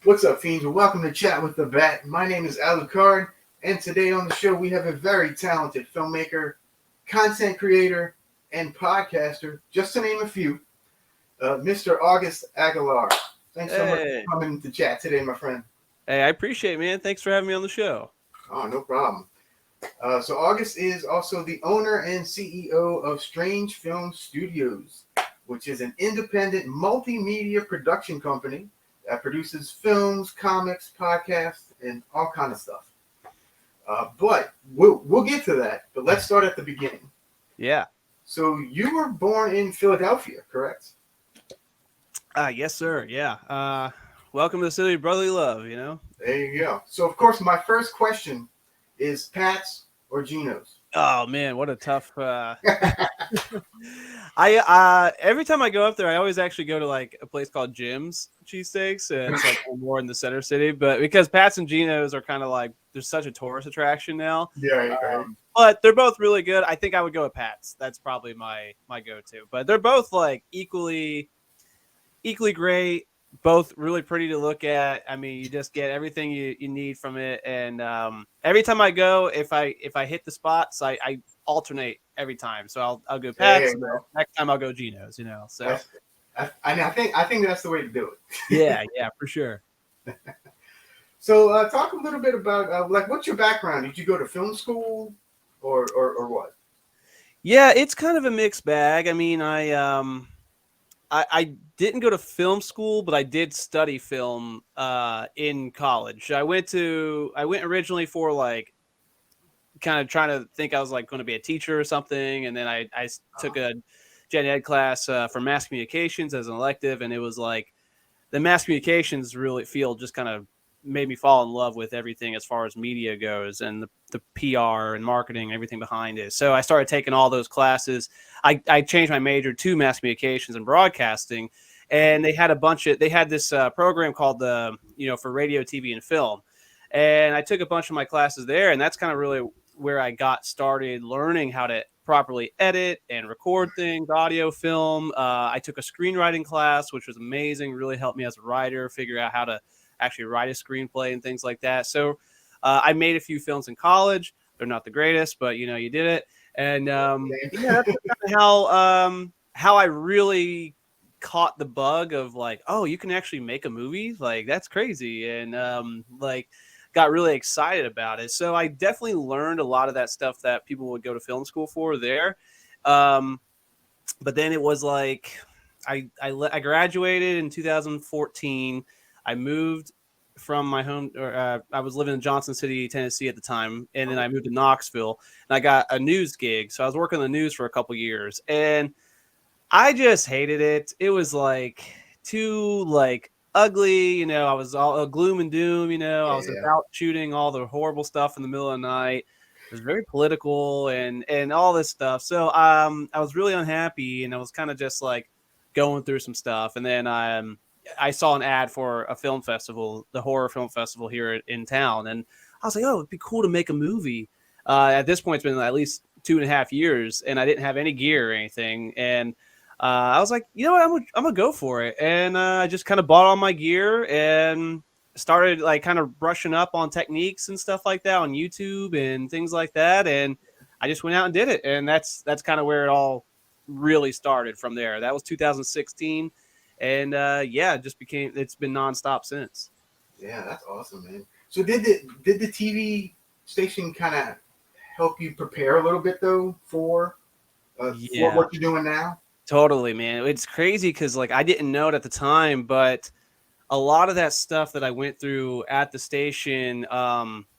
What's up, fiends? Well, welcome to Chat with the Bat. My name is Lucard, and today on the show we have a very talented filmmaker, content creator, and podcaster, just to name a few, Mr. August Aguilar. Thanks so much Hey, for coming to chat today, my friend. hey, I appreciate it, man. Thanks for having me on the show. Oh, no problem. So August is also the owner and CEO of Strange Film Studios, which is an independent multimedia production company that produces films, comics, podcasts, and all kind of stuff. But we'll get to that. But let's start at the beginning. Yeah. So you were born in Philadelphia, correct? Yes, sir. Yeah. Welcome to the city of brotherly love. There you go. So of course, my first question is Pat's or Geno's? Oh man, what a tough. I every time I go up there, I always actually go to like a place called Jim's Cheesesteaks, and it's like more in the center city. But because Pat's and Geno's are kind of like there's such a tourist attraction now. Yeah, right. But they're both really good. I think I would go with Pat's. That's probably my go-to. But they're both like equally great, both really pretty to look at. I mean, you just get everything you need from it. And every time I go, if I hit the spots, I alternate every time. So I'll go There Pat's, you and go. next time I'll go Geno's. So I think that's the way to do it. yeah, for sure. So talk a little bit about like what's your background? Did you go to film school or what? Yeah, it's kind of a mixed bag. I mean, I didn't go to film school, but I did study film in college. I went originally for like kind of trying to think I was like going to be a teacher or something, and then I took a gen ed class for mass communications as an elective, and it was like the mass communications really field just kind of made me fall in love with everything as far as media goes and the PR and marketing, everything behind it. So I started taking all those classes. I changed my major to mass communications and broadcasting, and they had this program called for radio, TV, and film. And I took a bunch of my classes there, and that's kind of really where I got started learning how to properly edit and record things, audio, film. I took a screenwriting class, which was amazing, really helped me as a writer, figure out how to actually write a screenplay and things like that. So I made a few films in college. They're not the greatest, but you did it. And yeah, that's kind of how I really caught the bug of like, oh, you can actually make a movie. Like that's crazy. And like got really excited about it. So I definitely learned a lot of that stuff that people would go to film school for there. But then it was like I graduated in 2014. I moved from my home, or I was living in Johnson City, Tennessee at the time, and then I moved to Knoxville, and I got a news gig. So I was working on the news for a couple years, and I just hated it. It was like too like ugly, I was all gloom and doom, I was Yeah. about shooting all the horrible stuff in the middle of the night. It was very political and all this stuff. So I was really unhappy, and I was kind of just like going through some stuff. And then I saw an ad for a film festival, the horror film festival here in town, and I was like, oh, it'd be cool to make a movie. At this point, it's been at least 2.5 years, and I didn't have any gear or anything, and I was like, you know what, I'm gonna go for it, and I just kind of bought all my gear and started like kind of brushing up on techniques and stuff like that on YouTube and things like that, and I just went out and did it, and that's kind of where it all really started from there. That was 2016, and yeah, it's been nonstop since. Yeah, that's awesome, man. So did the TV station kind of help you prepare a little bit though for Yeah, what you're doing now? totally, man. It's crazy because like I didn't know it at the time, but a lot of that stuff that I went through at the station,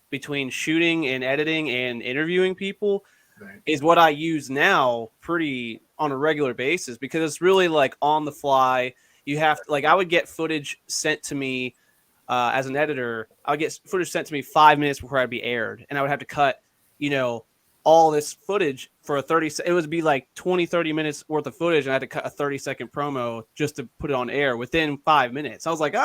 between shooting and editing and interviewing people, Right. is what I use now pretty on a regular basis, because it's really like on the fly. You have to, like, I would get footage sent to me as an editor. I would get footage sent to me 5 minutes before I'd be aired, and I would have to cut, you know, all this footage for a 30. It would be like 20, 30 minutes worth of footage, and I had to cut a 30-second promo just to put it on air within 5 minutes. I was like,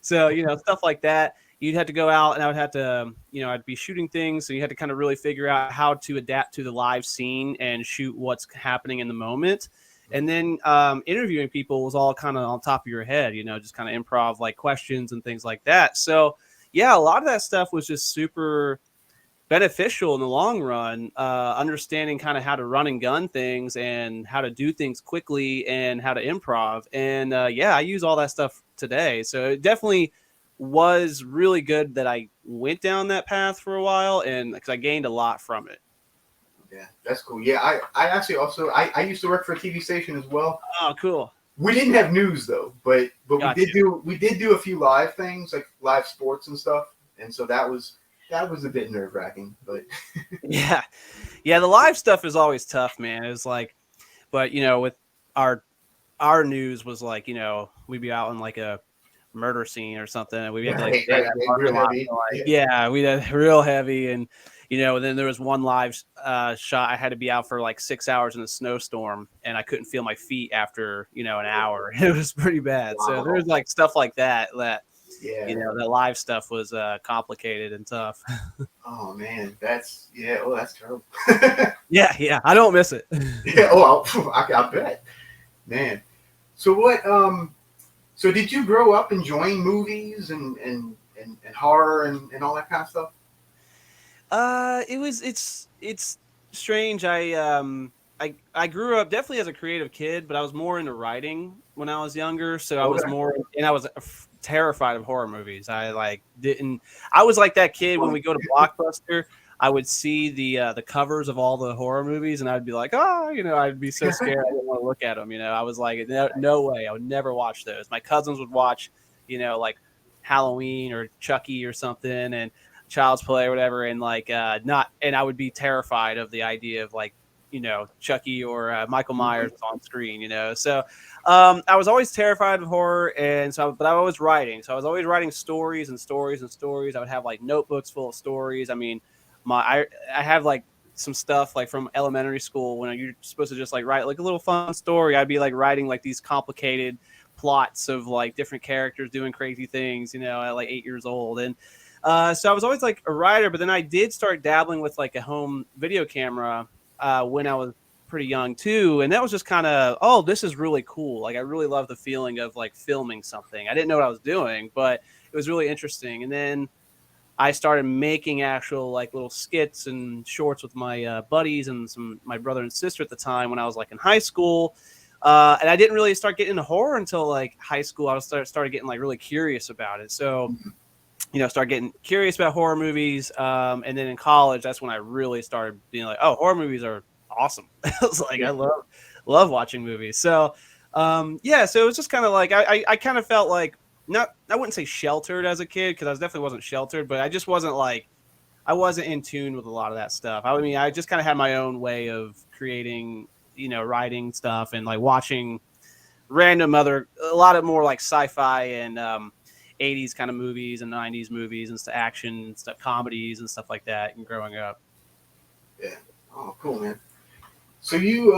so stuff like that. You'd have to go out, and I would have to, I'd be shooting things, so you had to kind of really figure out how to adapt to the live scene and shoot what's happening in the moment. And then interviewing people was all kind of on top of your head, just kind of improv like questions and things like that. So yeah, a lot of that stuff was just super beneficial in the long run, understanding kind of how to run and gun things and how to do things quickly and how to improv. And yeah, I use all that stuff today. So it definitely was really good that I went down that path for a while, and because I gained a lot from it. Yeah, that's cool. Yeah, I actually also I used to work for a TV station as well. Oh, cool. We didn't have news though, but Gotcha. we did do a few live things like live sports and stuff, and so that was a bit nerve wracking. But yeah, the live stuff is always tough, man. It's like, but with our news was like, we'd be out in like a murder scene or something, and we had to like real heavy. Yeah, we did real heavy, and then there was one live shot. I had to be out for like 6 hours in a snowstorm, and I couldn't feel my feet after an hour. It was pretty bad. Wow. So there's like stuff like that the live stuff was complicated and tough. Oh man, that's terrible. yeah, I don't miss it. Yeah, I bet, man. So what? So did you grow up enjoying movies and horror and all that kind of stuff? It's strange. I grew up definitely as a creative kid, but I was more into writing when I was younger. So I was more, and I was terrified of horror movies. I was like that kid when we go to Blockbuster. I would see the covers of all the horror movies, and I'd be like, I'd be so scared I didn't want to look at them. I was like, no way, I would never watch those. My cousins would watch, like Halloween or Chucky or something, and Child's Play or whatever, and and I would be terrified of the idea of like, Chucky or Michael Myers on screen, So I was always terrified of horror, but I was writing. So I was always writing stories and stories and stories. I would have like notebooks full of stories. I mean, I have like some stuff like from elementary school when you're supposed to just like write like a little fun story. I'd be like writing like these complicated plots of like different characters doing crazy things, at like 8 years old. And so I was always like a writer, but then I did start dabbling with like a home video camera when I was pretty young too. And that was just kind of, this is really cool. Like I really love the feeling of like filming something. I didn't know what I was doing, but it was really interesting. And then I started making actual like little skits and shorts with my buddies and my brother and sister at the time when I was like in high school. And I didn't really start getting into horror until like high school. I started getting like really curious about it. So, start getting curious about horror movies. And then in college, that's when I really started being like, oh, horror movies are awesome. I was like, I love watching movies. So, so it was just kind of like, I kind of felt like, I wouldn't say sheltered as a kid, because I definitely wasn't sheltered, but I just wasn't like, I wasn't in tune with a lot of that stuff. I mean, I just kind of had my own way of creating, writing stuff and like watching random a lot of more like sci-fi and 80s kind of movies and 90s movies and stuff, action stuff, comedies and stuff like that, and growing up. Yeah. Oh, cool, man. So you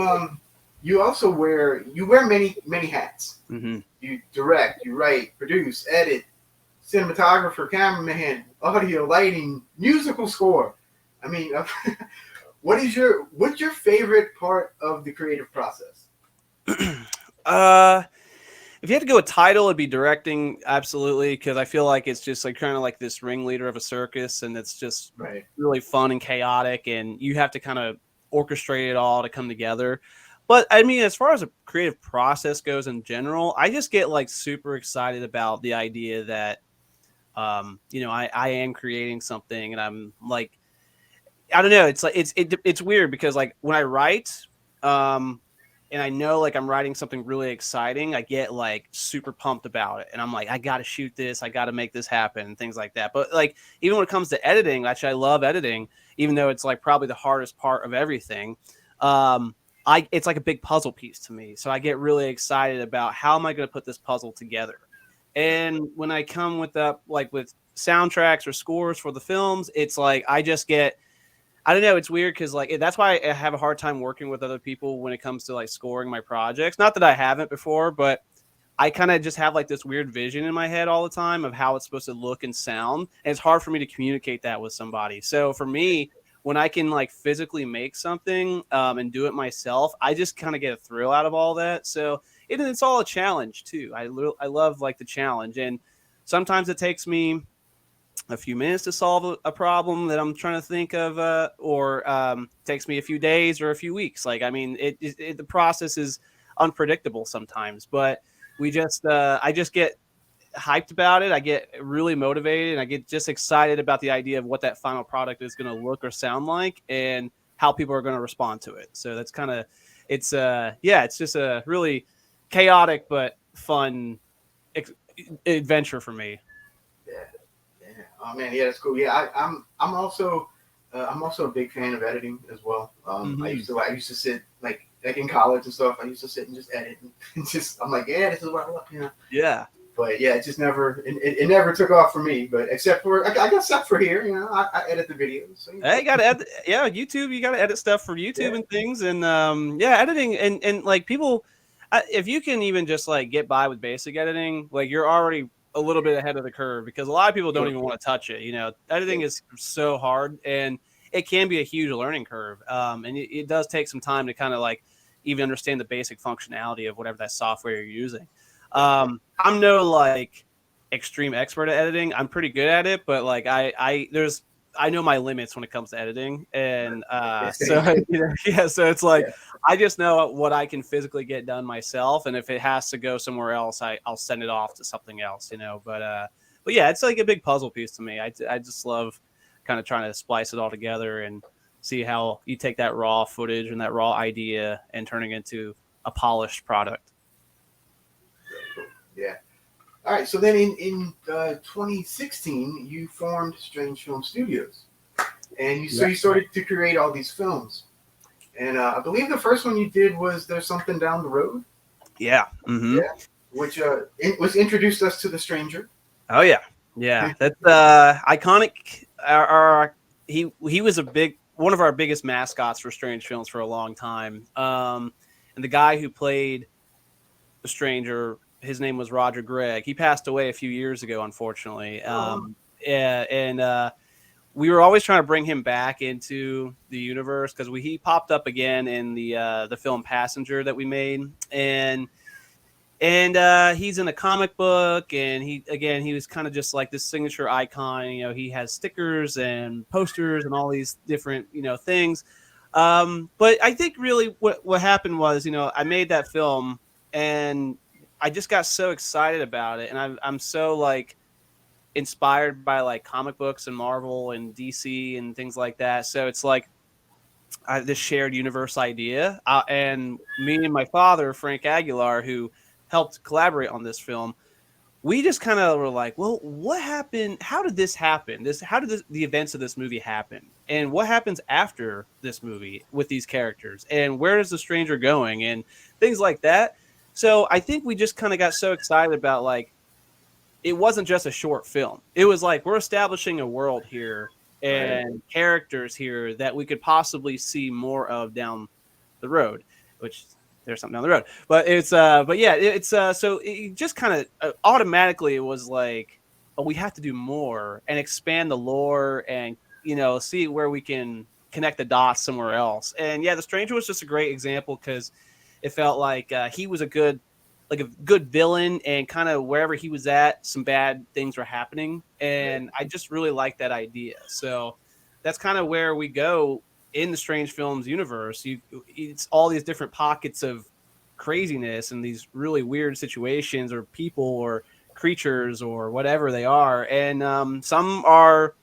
also wear many hats. Mm-hmm. You direct, you write, produce, edit, cinematographer, cameraman, audio, lighting, musical score. I mean, what's your favorite part of the creative process? If you had to go with title, it'd be directing, absolutely, because I feel like it's just like kind of like this ringleader of a circus, and it's just really fun and chaotic, and you have to kind of orchestrate it all to come together. But I mean, as far as a creative process goes in general, I just get like super excited about the idea that, I am creating something, and I'm like, I don't know. It's like, it's weird because like when I write, and I know like I'm writing something really exciting, I get like super pumped about it. And I'm like, I got to shoot this. I got to make this happen and things like that. But like, even when it comes to editing, actually, I love editing, even though it's like probably the hardest part of everything. It's like a big puzzle piece to me. So I get really excited about how am I going to put this puzzle together? And when I come with that, like with soundtracks or scores for the films, it's like, I don't know. It's weird because like that's why I have a hard time working with other people when it comes to like scoring my projects. Not that I haven't before, but I kind of just have like this weird vision in my head all the time of how it's supposed to look and sound. And it's hard for me to communicate that with somebody. So for me, when I can like physically make something and do it myself, I just kind of get a thrill out of all that. So it's all a challenge too. I love like the challenge, and sometimes it takes me a few minutes to solve a problem that I'm trying to think of, or takes me a few days or a few weeks. Like, I mean, the process is unpredictable sometimes, but I just get hyped about it. I get really motivated, and I get just excited about the idea of what that final product is going to look or sound like, and how people are going to respond to it. So that's kind of, it's just a really chaotic but fun adventure for me. Yeah, yeah. Oh man, yeah, that's cool. Yeah, I'm also a big fan of editing as well. I used to sit like in college and stuff. I used to sit and just edit and just I'm like, yeah, this is what I love, you know. Yeah. But yeah, it just it never took off for me. But except for I got stuff for here, you know. I edit the videos. So, you know. Hey, you gotta edit, yeah, YouTube. You gotta edit stuff for YouTube and things, and yeah, editing and like people, if you can even just like get by with basic editing, like you're already a little bit ahead of the curve, because a lot of people don't even want to touch it. You know, editing is so hard, and it can be a huge learning curve. And it does take some time to kind of like even understand the basic functionality of whatever that software you're using. I'm no like extreme expert at editing. I'm pretty good at it, but like I know my limits when it comes to editing, and so you know, yeah, so it's like I just know what I can physically get done myself, and if it has to go somewhere else, I'll send it off to something else, you know. But yeah, it's like a big puzzle piece to me. I just love kind of trying to splice it all together and see how you take that raw footage and that raw idea and turning it into a polished product. Yeah. All right. So then in 2016, you formed Strange Film Studios, and you started to create all these films. And I believe the first one you did was There's Something Down the Road. Yeah. Mm-hmm. Yeah. Which was introduced us to The Stranger. Oh yeah. Yeah. That's iconic. He was one of our biggest mascots for Strange Films for a long time. And the guy who played the Stranger, his name was Roger Gregg. He passed away a few years ago, unfortunately. Yeah, and we were always trying to bring him back into the universe, because he popped up again in the film Passenger that we made, and he's in a comic book, and he was kind of just like this signature icon. You know, he has stickers and posters and all these different, you know, things. But I think really what happened was, you know, I made that film, and I just got so excited about it, and I'm so like inspired by like comic books and Marvel and DC and things like that. So it's like this shared universe idea, and me and my father, Frank Aguilar, who helped collaborate on this film, we just kind of were like, well, what happened? How did this happen? How did the events of this movie happen? And what happens after this movie with these characters? And where is the Stranger going? And things like that. So I think we just kind of got so excited about, like, it wasn't just a short film. It was like, we're establishing a world here and characters here that we could possibly see more of down the road, which There's Something Down the Road. But so it just kind of automatically, it was like, oh, we have to do more and expand the lore, and, you know, see where we can connect the dots somewhere else. And yeah, The Stranger was just a great example, because it felt like he was a good villain, and kind of wherever he was at, some bad things were happening. And I just really like that idea. So that's kind of where we go in the Strange Films universe. It's all these different pockets of craziness and these really weird situations, or people, or creatures, or whatever they are. And some are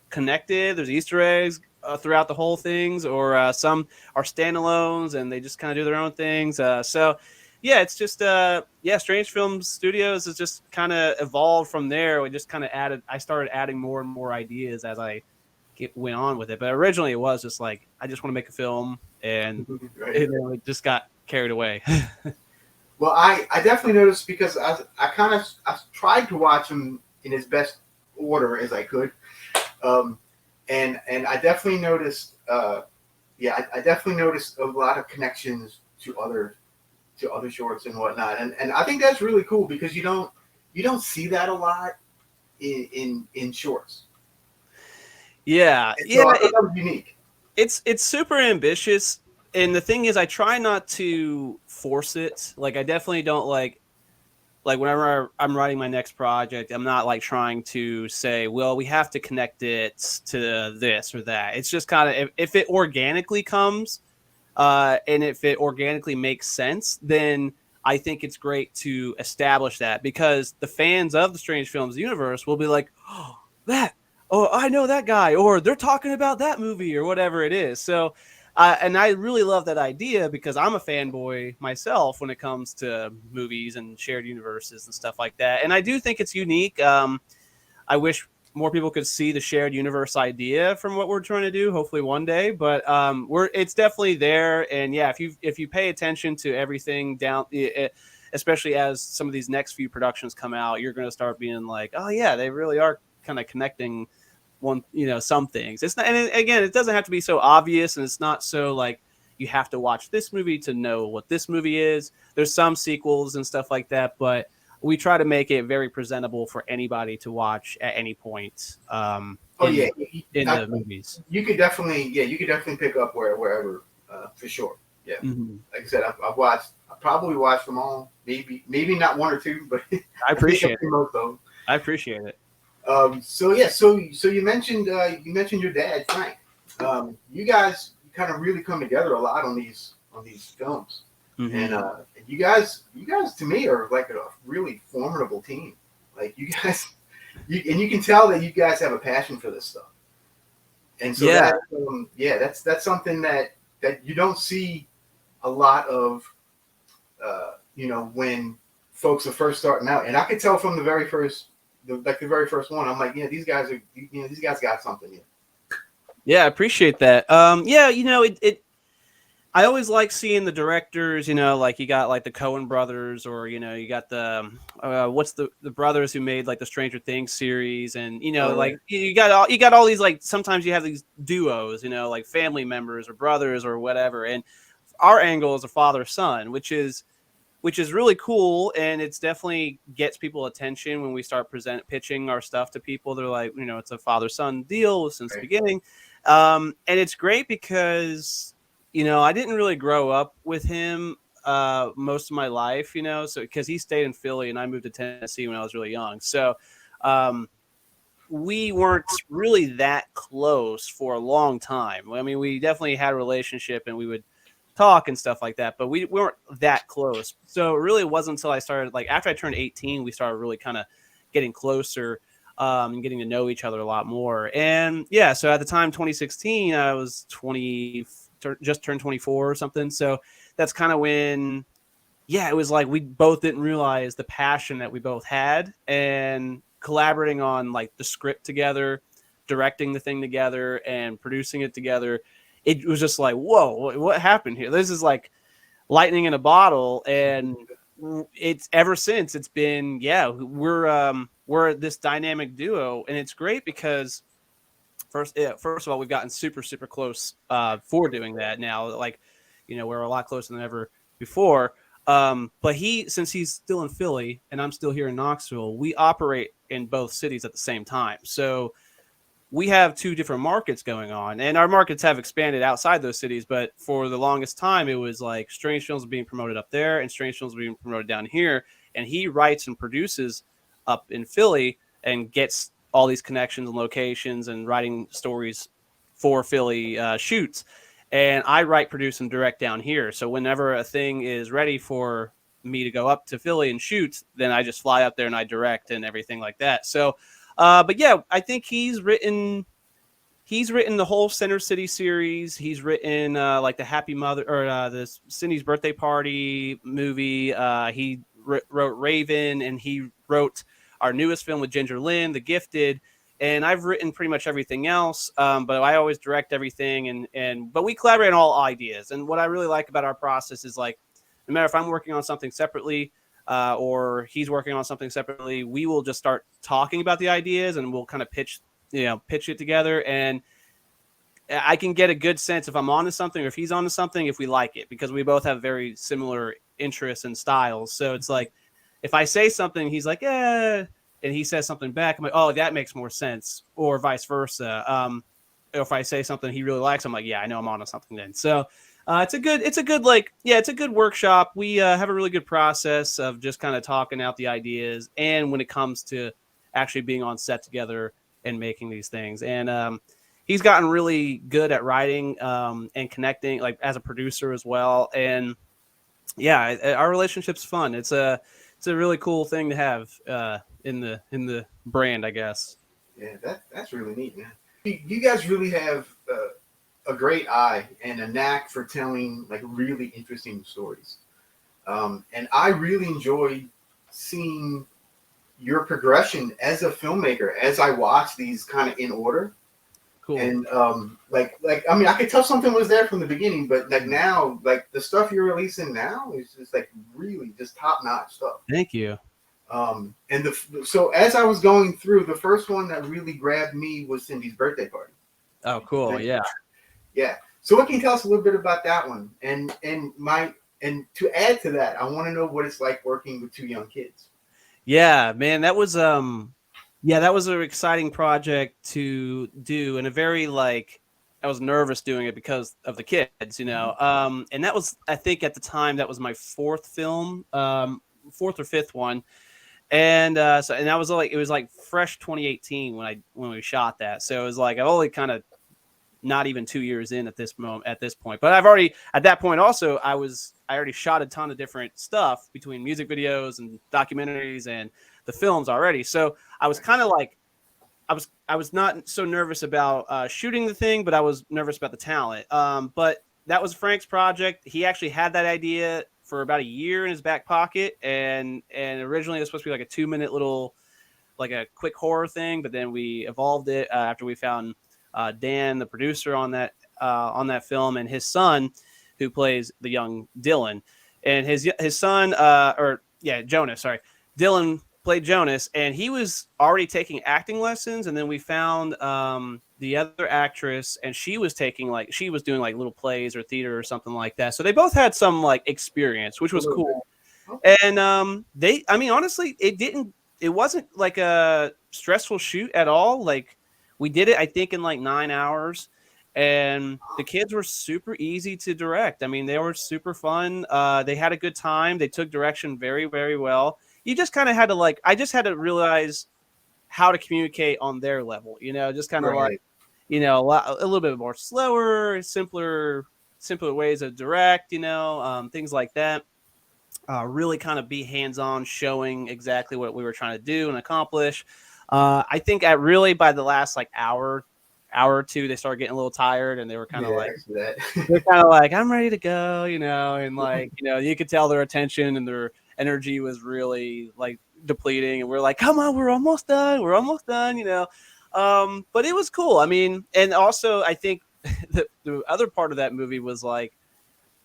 connected. There's Easter eggs throughout the whole things, or some are standalones and they just kind of do their own things. So yeah, it's just Strange Films Studios has just kind of evolved from there. We just kind of I started adding more and more ideas as I went on with it. But originally it was just like, I just want to make a film, and it just got carried away. Well, I definitely noticed, because I tried to watch him in his best order as I could. And I definitely noticed, I definitely noticed a lot of connections to other shorts and whatnot, and I think that's really cool, because you don't see that a lot in shorts. Yeah, So I thought that was unique. It's super ambitious, and the thing is, I try not to force it. Like, I definitely don't like whenever I'm writing my next project, I'm not like trying to say, well, we have to connect it to this or that. It's just kind of if it organically comes, and if it organically makes sense, then I think it's great to establish that, because the fans of the Strange Films universe will be like, oh, that, oh, I know that guy, or they're talking about that movie, or whatever it is. So, and I really love that idea because I'm a fanboy myself when it comes to movies and shared universes and stuff like that. And I do think it's unique. I wish more people could see the shared universe idea from what we're trying to do. Hopefully one day, but it's definitely there. And yeah, if you pay attention to everything down, especially as some of these next few productions come out, you're going to start being like, oh yeah, they really are kind of connecting some things. It's not, and again, it doesn't have to be so obvious, and it's not so like you have to watch this movie to know what this movie is. There's some sequels and stuff like that, but we try to make it very presentable for anybody to watch at any point. Oh yeah, in the movies, you could definitely pick up wherever for sure. Yeah, like I said, I probably watched them all. Maybe not one or two, but I appreciate it. Most of them. I appreciate it. So you mentioned your dad, Frank. You guys kind of really come together a lot on these films, and you guys to me are like a really formidable team. Like you guys, you can tell that you guys have a passion for this stuff, and so that's something that you don't see a lot of, when folks are first starting out. And I could tell from the very first one, I'm like, these guys got something here. Yeah, I appreciate that. I always like seeing the directors, like you got like the Coen brothers, or you got the what's the brothers who made like the Stranger Things series, and like you got all these, like sometimes you have these duos, like family members or brothers or whatever, and our angle is a father-son, which is really cool, and it's definitely gets people attention when we start pitching our stuff to people. They're like, it's a father-son deal since the beginning, and it's great because I didn't really grow up with him most of my life, so because he stayed in Philly and I moved to Tennessee when I was really young, so we weren't really that close for a long time. I mean, we definitely had a relationship and we would talk and stuff like that, but we weren't that close. So it really wasn't until I started, like after I turned 18, we started really kind of getting closer and getting to know each other a lot more. And yeah, so at the time, 2016, I was 20, just turned 24 or something. So that's kind of when, it was like we both didn't realize the passion that we both had, and collaborating on like the script together, directing the thing together, and producing it together. It was just like, whoa, what happened here? This is like lightning in a bottle. And it's ever since it's been, we're this dynamic duo, and it's great because first of all, we've gotten super, super close for doing that now. Like, we're a lot closer than ever before. But since he's still in Philly and I'm still here in Knoxville, we operate in both cities at the same time. So we have two different markets going on, and our markets have expanded outside those cities. But for the longest time, it was like Strange Films being promoted up there and Strange Films being promoted down here. And he writes and produces up in Philly and gets all these connections and locations and writing stories for Philly shoots. And I write, produce, and direct down here. So whenever a thing is ready for me to go up to Philly and shoot, then I just fly up there and I direct and everything like that. So but yeah, I think he's written the whole Center City series. He's written like the Happy Mother, or the Cindy's Birthday Party movie. He wrote Raven, and he wrote our newest film with Ginger Lynn, The Gifted. And I've written pretty much everything else, but I always direct everything. But we collaborate on all ideas. And what I really like about our process is, like, no matter if I'm working on something separately, or he's working on something separately, we will just start talking about the ideas, and we'll kind of pitch it together. And I can get a good sense if I'm onto something or if he's onto something, if we like it, because we both have very similar interests and styles. So it's like, if I say something, he's like, and he says something back, I'm like, oh, that makes more sense, or vice versa. if I say something he really likes, I'm like, yeah, I know I'm onto something then. So it's a good like, yeah, it's a good workshop. We have a really good process of just kind of talking out the ideas, and when it comes to actually being on set together and making these things. And he's gotten really good at writing and connecting, like as a producer as well. And yeah, our relationship's fun. It's a really cool thing to have in the brand, I guess. Yeah, that's really neat, man. You guys really have a great eye and a knack for telling like really interesting stories. And I really enjoy seeing your progression as a filmmaker as I watch these kind of in order. Cool. And like I mean, I could tell something was there from the beginning, but like now, like the stuff you're releasing now is just like really just top notch stuff. Thank you. And so as I was going through, the first one that really grabbed me was Cindy's birthday party. Oh, cool. Yeah. Yeah. So what can you tell us a little bit about that one? And to add to that, I want to know what it's like working with two young kids. Yeah, man, that was that was an exciting project to do, and a very like I was nervous doing it because of the kids, you know. And that was, I think at the time, that was my fourth film, fourth or fifth one. And so and that was like, it was like fresh 2018 when we shot that. So it was like I've only kind of not even 2 years in at this point. But I've already, at that point also, I already shot a ton of different stuff between music videos and documentaries and the films already. So I was kind of like, I was not so nervous about shooting the thing, but I was nervous about the talent. But that was Frank's project. He actually had that idea for about a year in his back pocket, and originally it was supposed to be like a 2-minute little, like a quick horror thing, but then we evolved it after we found Dan, the producer on that film, and his son, who plays the young Dylan, and his son, Jonas. Sorry, Dylan played Jonas, and he was already taking acting lessons, and then we found the other actress, and she was doing like little plays or theater or something like that. So they both had some like experience, which was cool. And I mean, honestly, it wasn't like a stressful shoot at all. Like, we did it, I think, in like 9 hours, and the kids were super easy to direct. I mean, they were super fun. They had a good time. They took direction very, very well. You just kind of had to I just had to realize how to communicate on their level, you know, just kind of like, you know, a little bit more slower, simpler ways of direct, you know, things like that. Really kind of be hands-on, showing exactly what we were trying to do and accomplish. I think by the last like hour or two, they started getting a little tired, and they were kind of they're kind of like, I'm ready to go, you know, and like, you know, you could tell their attention and their energy was really like depleting, and we're like, come on, we're almost done, you know. But it was cool. I mean, and also I think the other part of that movie was like,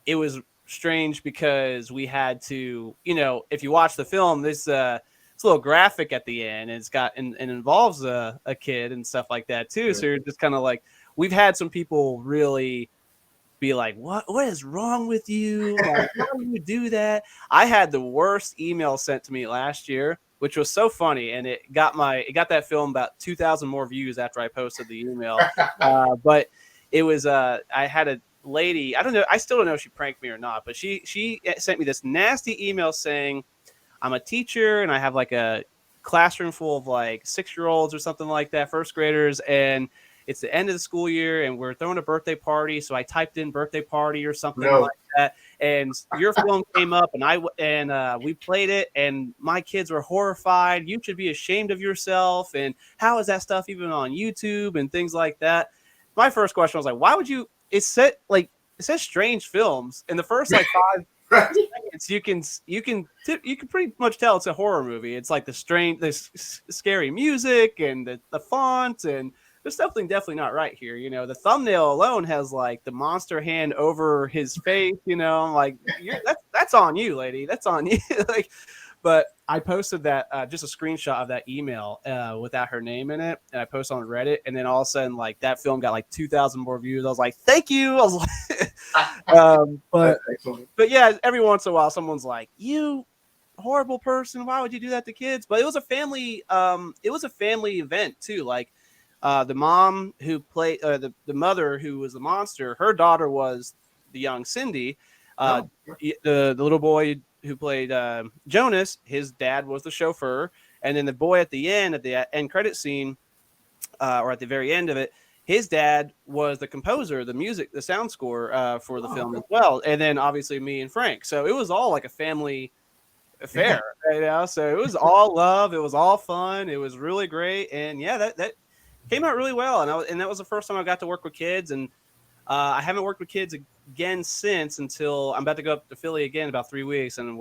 it was strange because we had to, you know, if you watch the film, it's a little graphic at the end, and it's got and involves a kid and stuff like that too. So you're just kind of like, we've had some people really be like, what is wrong with you? Like, how do you do that? I had the worst email sent to me last year, which was so funny, and it got that film about 2,000 more views after I posted the email. But it was I had a lady, I don't know, I still don't know if she pranked me or not, but she sent me this nasty email saying, I'm a teacher and I have like a classroom full of like 6-year-olds or something like that, first graders, and it's the end of the school year and we're throwing a birthday party. So I typed in birthday party or something like that, and your film came up, and we played it, and my kids were horrified. You should be ashamed of yourself, and how is that stuff even on YouTube and things like that. My first question was like, why would you? It says strange films in the first like 5 seconds. You can pretty much tell it's a horror movie. It's like the scary music and the font, and there's something definitely not right here. You know, the thumbnail alone has like the monster hand over his face. You know, I'm like, that's on you, lady. That's on you. Like, but I posted that just a screenshot of that email without her name in it, and I posted on Reddit, and then all of a sudden, like, that film got like 2,000 more views. I was like, thank you. I was like, but yeah, every once in a while, someone's like, you horrible person, why would you do that to kids? But it was a family event too. Like, The mom who played the mother who was the monster, her daughter was the young Cindy. Uh, Oh, the little boy who played Jonas, his dad was the chauffeur, and then the boy at the end credit scene, or at the very end of it, his dad was the composer, the music, the sound score for the oh, film as okay. well, and then obviously me and Frank. So it was all like a family affair, you know. So it was all love, it was all fun, it was really great, and yeah, that came out really well, and that was the first time I got to work with kids, and I haven't worked with kids again since until I'm about to go up to Philly again in about 3 weeks, and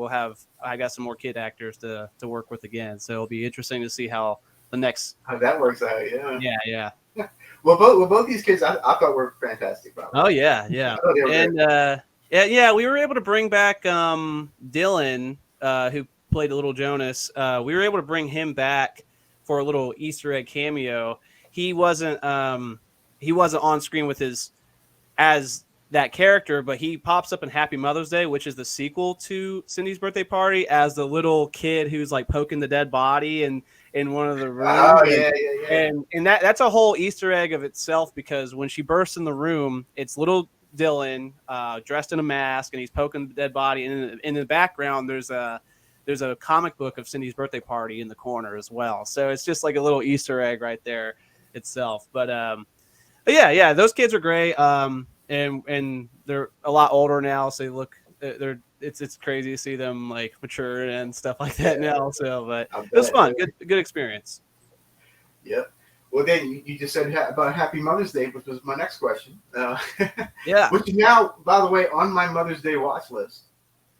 I got some more kid actors to work with again. So it'll be interesting to see how the next. How that works out, yeah. Yeah, yeah. Well, both these kids I thought were fantastic, by the Oh way. yeah, yeah. I thought they were great. And yeah, we were able to bring back Dylan, who played the little Jonas. We were able to bring him back for a little Easter egg cameo. He wasn't he wasn't on screen with his as that character, but he pops up in Happy Mother's Day, which is the sequel to Cindy's Birthday Party, as the little kid who's like poking the dead body in one of the rooms. Oh yeah, yeah, yeah. And that's a whole Easter egg of itself, because when she bursts in the room, it's little Dylan dressed in a mask, and he's poking the dead body, and in the background there's a comic book of Cindy's Birthday Party in the corner as well. So it's just like a little Easter egg right there itself. But yeah, those kids are great. And they're a lot older now, so they look it's crazy to see them like mature and stuff like that now. So, but I it was bet. fun, good experience. Yep. Well, then you just said about Happy Mother's Day, which was my next question. Yeah. Which is now, by the way, on my Mother's Day watch list.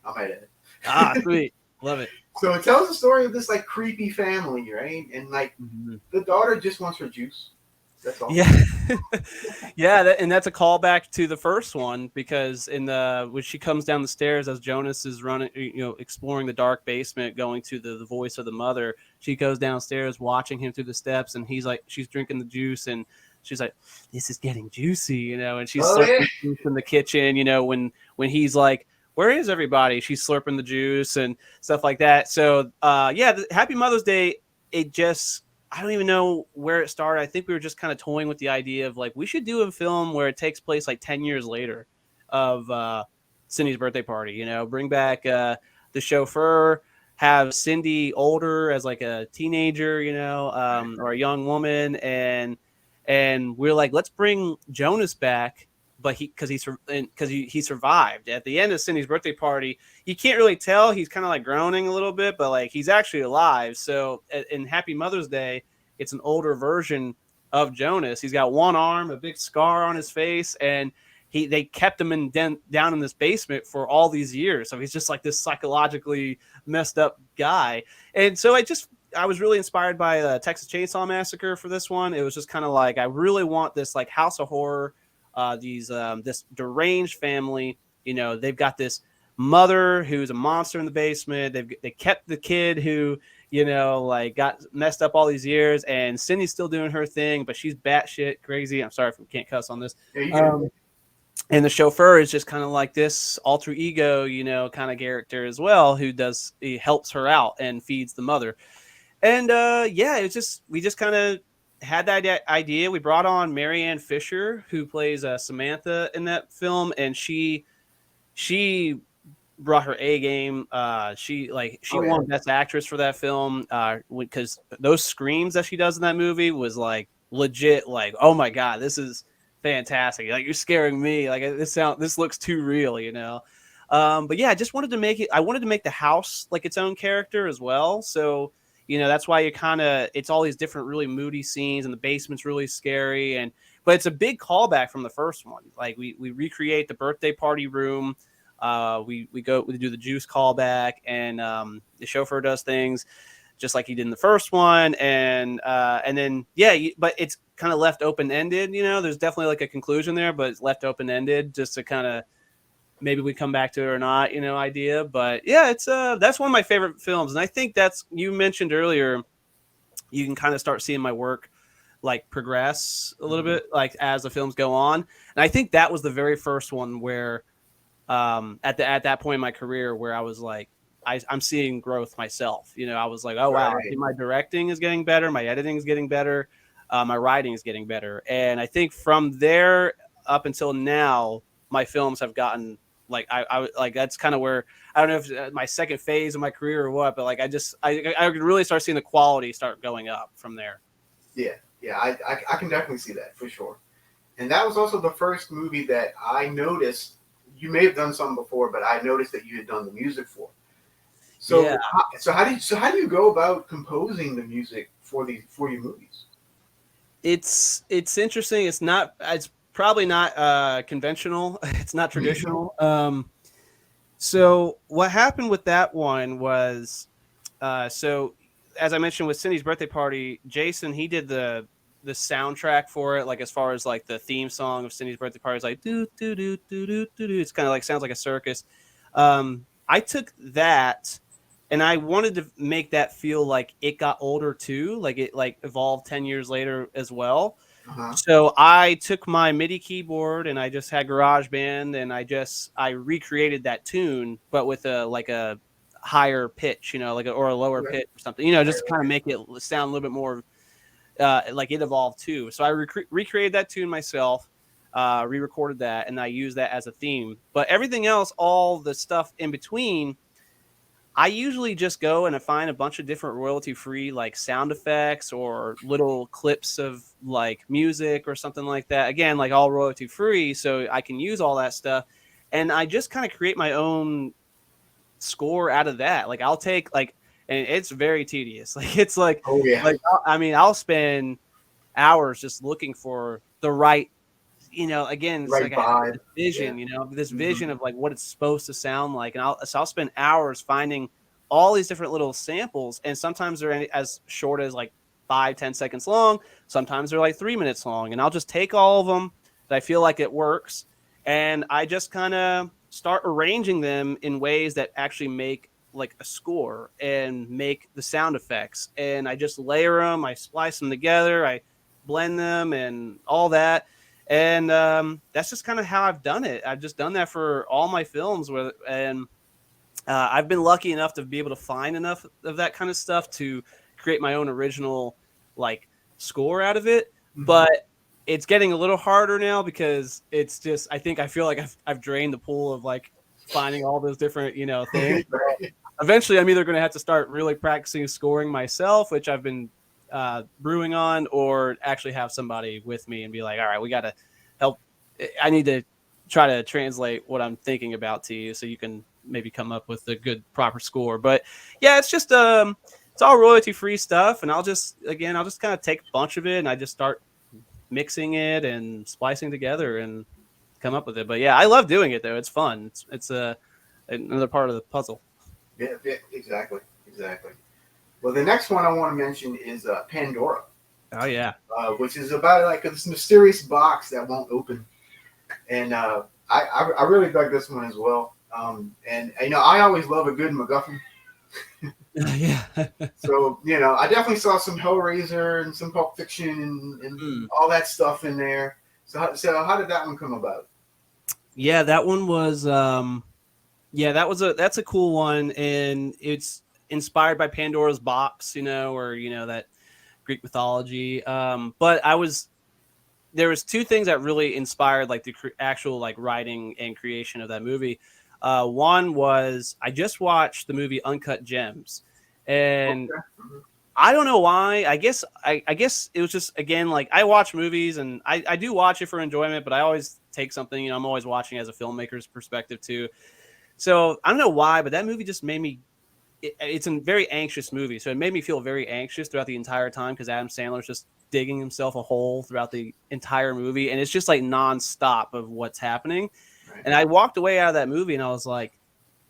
I might add. Ah, sweet, love it. So it tells the story of this like creepy family, right? And like the daughter just wants her juice. That's all. Yeah, yeah, and that's a callback to the first one, because when she comes down the stairs as Jonas is running, exploring the dark basement, going to the voice of the mother, she goes downstairs watching him through the steps, and she's drinking the juice, and she's like, "This is getting juicy," and she's slurping juice in the kitchen, when he's like, "Where is everybody?" She's slurping the juice and stuff like that. So, yeah, Happy Mother's Day. I don't even know where it started. I think we were just kind of toying with the idea of like, we should do a film where it takes place like 10 years later of Cindy's Birthday Party, bring back the chauffeur, have Cindy older as like a teenager, or a young woman. And we're like, let's bring Jonas back, but because he survived at the end of Cindy's Birthday Party. You can't really tell, he's kind of like groaning a little bit, but like he's actually alive. So in Happy Mother's Day, it's an older version of Jonas. He's got one arm, a big scar on his face, and they kept him down in this basement for all these years. So he's just like this psychologically messed up guy. And so I was really inspired by the Texas Chainsaw Massacre for this one. It was just kind of like, I really want this like House of Horror. This deranged family, they've got this mother who's a monster in the basement. They kept the kid who, like got messed up all these years, and Cindy's still doing her thing, but she's batshit crazy. I'm sorry if we can't cuss on this. And the chauffeur is just kind of like this alter ego, kind of character as well, he helps her out and feeds the mother. And yeah, we just kind of had that idea. We brought on Marianne Fisher, who plays Samantha in that film, and she brought her A game. She won Best Actress for that film because those screams that she does in that movie was like legit. Like, oh my god, this is fantastic! Like, you're scaring me. Like, this looks too real, But yeah, I just wanted to make it. I wanted to make the house like its own character as well. So. That's why it's all these different really moody scenes, and the basement's really scary. But it's a big callback from the first one. Like we recreate the birthday party room. We do the juice callback, and the chauffeur does things just like he did in the first one. And then, yeah, but it's kind of left open-ended, there's definitely like a conclusion there, but it's left open-ended just to kind of, maybe we come back to it or not, idea. But yeah, it's that's one of my favorite films. And I think you mentioned earlier, you can kind of start seeing my work like progress a little bit, like as the films go on. And I think that was the very first one where at that point in my career where I was like, I'm seeing growth myself. I was like, oh wow, I think my directing is getting better, my editing is getting better. my writing is getting better. And I think from there up until now, my films have gotten like I like that's kind of where I don't know if it's my second phase of my career or what, but like I could really start seeing the quality start going up from there. Yeah, yeah, I can definitely see that for sure. And that was also the first movie that I noticed. You may have done something before, but I noticed that you had done the music for. Yeah, So how do you go about composing the music for your movies? it's interesting. It's probably not conventional. It's not traditional. So what happened with that one was, so as I mentioned with Cindy's birthday party, Jason he did the soundtrack for it, like as far as like the theme song of Cindy's birthday party is like do do do do do do do. It's kind of like sounds like a circus. I took that and I wanted to make that feel like it got older too, like it like evolved 10 years later as well. Uh-huh. So I took my MIDI keyboard and I just had GarageBand and I recreated that tune, but with a like a higher pitch, like or a lower Right, pitch or something, just to kind of make it sound a little bit more like it evolved too. So I recreated that tune myself, re-recorded that, and I used that as a theme. But everything else, all the stuff in between, I usually just go and I find a bunch of different royalty free like sound effects or little clips of like music or something like that. Again, like all royalty free, so I can use all that stuff. And I just kind of create my own score out of that. Like I'll take like, and it's very tedious. Like it's oh yeah, I mean, I'll spend hours just looking for the right, again, it's right like I have vibe. this Yeah. vision, this Hmm. vision of like what it's supposed to sound like. And I'll spend hours finding all these different little samples. And sometimes they're as short as like 5-10 seconds long. Sometimes they're like 3 minutes long. And I'll just take all of them that I feel like it works. And I just kind of start arranging them in ways that actually make like a score and make the sound effects. And I just layer them, I splice them together, I blend them and all that. And that's just kind of how I've done it. I've just done that for all my films, and I've been lucky enough to be able to find enough of that kind of stuff to create my own original like score out of it. Hmm. But it's getting a little harder now because it's just I feel like I've drained the pool of like finding all those different things. Right. Eventually I'm either going to have to start really practicing scoring myself, which I've been brewing on, or actually have somebody with me and be like, all right, we got to help. I need to try to translate what I'm thinking about to you so you can maybe come up with a good proper score. But yeah, it's all royalty free stuff. And I'll just kind of take a bunch of it and I just start mixing it and splicing together and come up with it. But yeah, I love doing it though. It's fun. It's another part of the puzzle. Yeah, yeah, exactly, exactly. Well, the next one I want to mention is Pandora, Oh yeah. which is about like this mysterious box that won't open. And I really dug this one as well. And I always love a good MacGuffin. Yeah. So I definitely saw some Hellraiser and some Pulp Fiction and Mm. all that stuff in there. So how did that one come about? Yeah, that one was yeah, that's a cool one, and it's inspired by Pandora's box, or that Greek mythology. But there was two things that really inspired like the actual like writing and creation of that movie. One was I just watched the movie Uncut Gems, and Okay. Mhm. I don't know why. I guess it was just again like I watch movies and I do watch it for enjoyment, but I always take something. I'm always watching as a filmmaker's perspective too. So I don't know why, but that movie just made me. It's a very anxious movie, so it made me feel very anxious throughout the entire time because Adam Sandler's just digging himself a hole throughout the entire movie, and it's just like nonstop of what's happening. Right. And I walked away out of that movie, and I was like,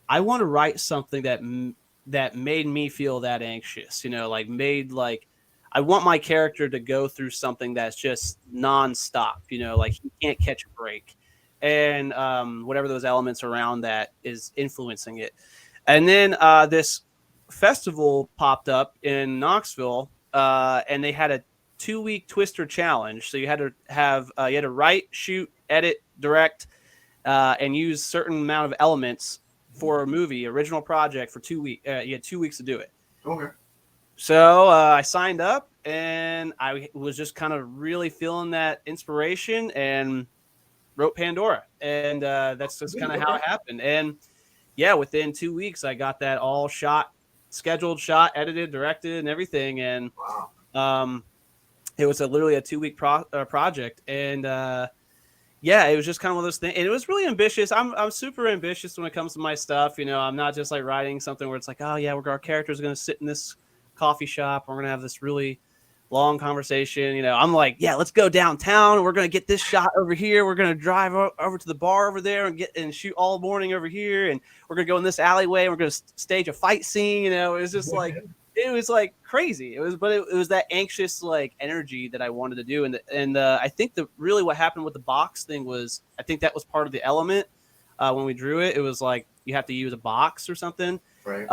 I want to write something that made me feel that anxious, like made like I want my character to go through something that's just nonstop, like he can't catch a break, and whatever those elements around that is influencing it. And then this festival popped up in Knoxville, and they had a 2-week Twister challenge. So you had to write, shoot, edit, direct, and use certain amount of elements for a movie original project for 2 weeks. You had 2 weeks to do it. Okay. So I signed up and I was just kind of really feeling that inspiration and wrote Pandora, and that's just kind of how Okay. it happened. And yeah, within 2 weeks, I got that all shot, scheduled, shot, edited, directed, and everything. And Wow. um, it was literally a 2 week project, and yeah, it was just kind of one of those things, and it was really ambitious. I'm super ambitious when it comes to my stuff. You know, I'm not just like writing something where it's like, oh yeah, our characters are gonna sit in this coffee shop, and we're gonna have this really long conversation. You know, I'm like, yeah, let's go downtown. We're gonna get this shot over here. We're gonna drive over to the bar over there and get and shoot all morning over here, and we're gonna go in this alleyway. And we're gonna stage a fight scene. You know, it was just like it was like crazy. It was, but it was that anxious like energy that I wanted to do, and I think the really what happened with the box thing was I think that was part of the element when we drew it. It was like you have to use a box or something. Right.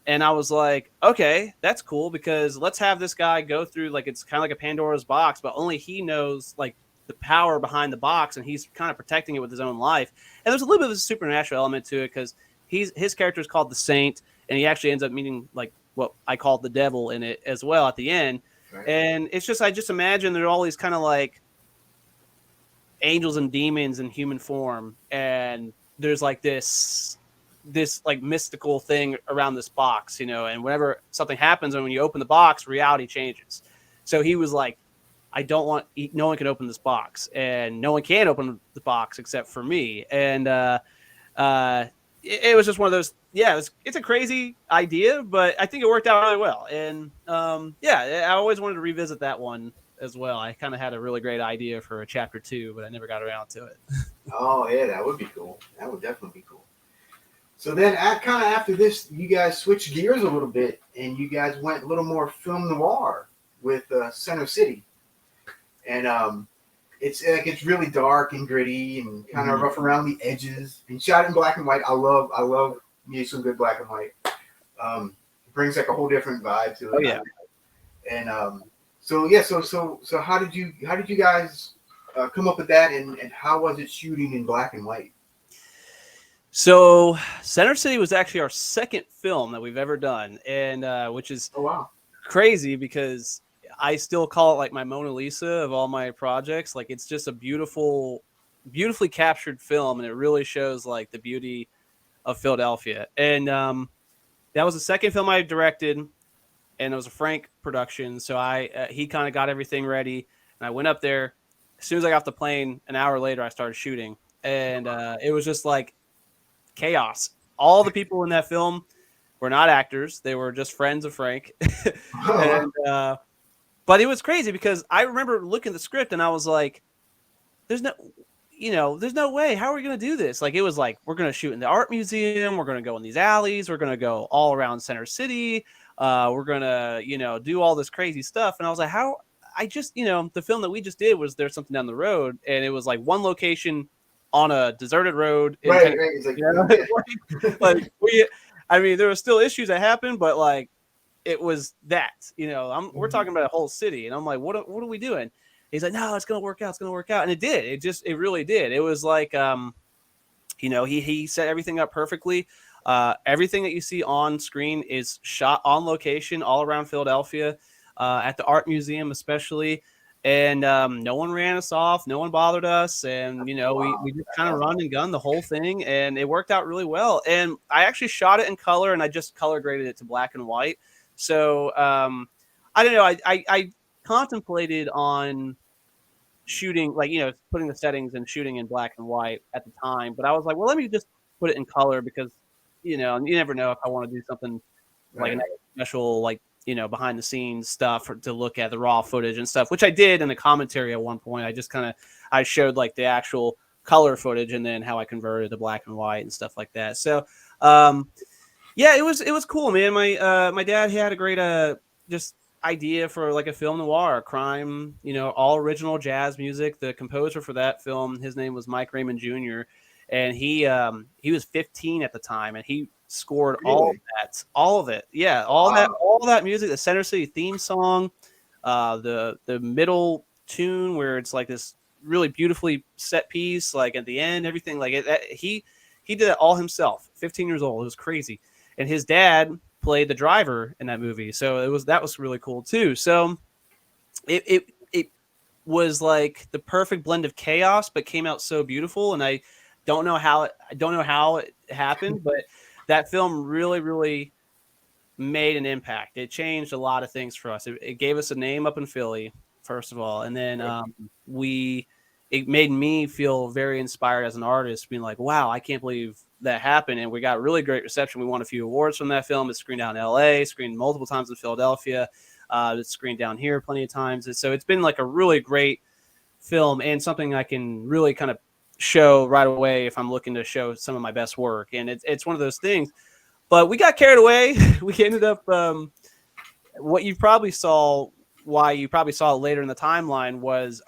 And I was like, okay, that's cool because let's have this guy go through like it's kind of like a Pandora's box, but only he knows like the power behind the box, and he's kind of protecting it with his own life. And there's a little bit of a supernatural element to it because his character is called the Saint, and he actually ends up meeting like what I called the devil in it as well at the end. Right. And it's just I just imagine there are all these kind of like angels and demons in human form, and there's like this like mystical thing around this box, you know, and whenever something happens and when you open the box, reality changes. So he was like, I don't want no one can open this box, and no one can open the box except for me. And it was just one of those, yeah, it's a crazy idea, but I think it worked out really well. And yeah, I always wanted to revisit that one as well. I kind of had a really great idea for a chapter 2, but I never got around to it. Oh yeah, that would be cool. That would definitely be cool. So then, kind of after this, you guys switched gears a little bit, and you guys went a little more film noir with Center City, and it's like it's really dark and gritty and kind of rough around the edges, and shot in black and white. I love me some good black and white. It brings like a whole different vibe to it. Oh yeah. And so yeah, so how did you guys come up with that, and how was it shooting in black and white? So Center City was actually our second film that we've ever done, and which is crazy because I still call it like my Mona Lisa of all my projects. Like it's just a beautifully captured film, and it really shows like the beauty of Philadelphia. And that was the second film I directed, and it was a Frank production. So he kind of got everything ready, and I went up there. As soon as I got off the plane, an hour later, I started shooting, and it was just like chaos. All the people in that film were not actors; they were just friends of Frank. And but it was crazy because I remember looking at the script and I was like, "There's no way. How are we going to do this?" Like it was like we're going to shoot in the art museum, we're going to go in these alleys, we're going to go all around Center City, we're going to do all this crazy stuff. And I was like, how? I just the film that we just did was There's Something Down the Road, and it was like one location on a deserted road. Right. It's like, I mean, there were still issues that happened, but like it was that, we're talking about a whole city, and I'm like, what are we doing? He's like, no, it's gonna work out. It's gonna work out, and it did. It really did. It was like, he set everything up perfectly. Everything that you see on screen is shot on location all around Philadelphia, at the art museum especially. And no one ran us off, no one bothered us, and we just kind of run and gun the whole thing, and it worked out really well. And I actually shot it in color, and I just color graded it to black and white. So I don't know. I contemplated on shooting, like putting the settings and shooting in black and white at the time, but I was like, well, let me just put it in color because you never know if I want to do something like a special, like behind the scenes stuff to look at the raw footage and stuff, which I did in the commentary at one point. I just I showed like the actual color footage and then how I converted to black and white and stuff like that. So yeah, it was cool, man. My dad, he had a great just idea for like a film noir, crime, all original jazz music. The composer for that film, his name was Mike Raymond Jr., and he was 15 at the time, and he scored all of it. Yeah, all that music, the Center City theme song, the middle tune where it's like this really beautifully set piece, like at the end, everything like it. He did it all himself. 15 years old, it was crazy, and his dad played the driver in that movie, so that was really cool too. So it was like the perfect blend of chaos, but came out so beautiful. And I don't know how it happened, but that film really made an impact. It changed a lot of things for us. It gave us a name up in Philly, first of all, and then it made me feel very inspired as an artist, being like, wow, I can't believe that happened. And we got really great reception. We won a few awards from that film. It's screened out in LA, screened multiple times in Philadelphia. It's screened down here plenty of times. And so it's been like a really great film and something I can really kind of show right away if I'm looking to show some of my best work. And it's one of those things. But we got carried away. We ended up what you probably saw, why you probably saw it later in the timeline was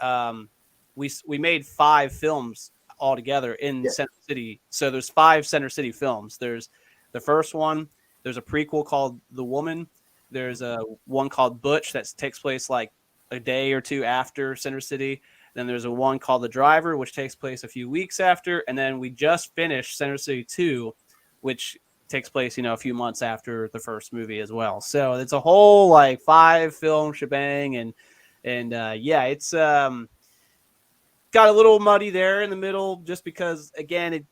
we made 5 films altogether in Center City. So there's 5 Center City films. There's the first one. There's a prequel called The Woman. There's a one called Butch that takes place like a day or two after Center City. Then there's a one called The Driver, which takes place a few weeks after. And then we just finished Center City 2, which takes place, a few months after the first movie as well. So it's a whole like 5 film shebang. And it's got a little muddy there in the middle just because, again,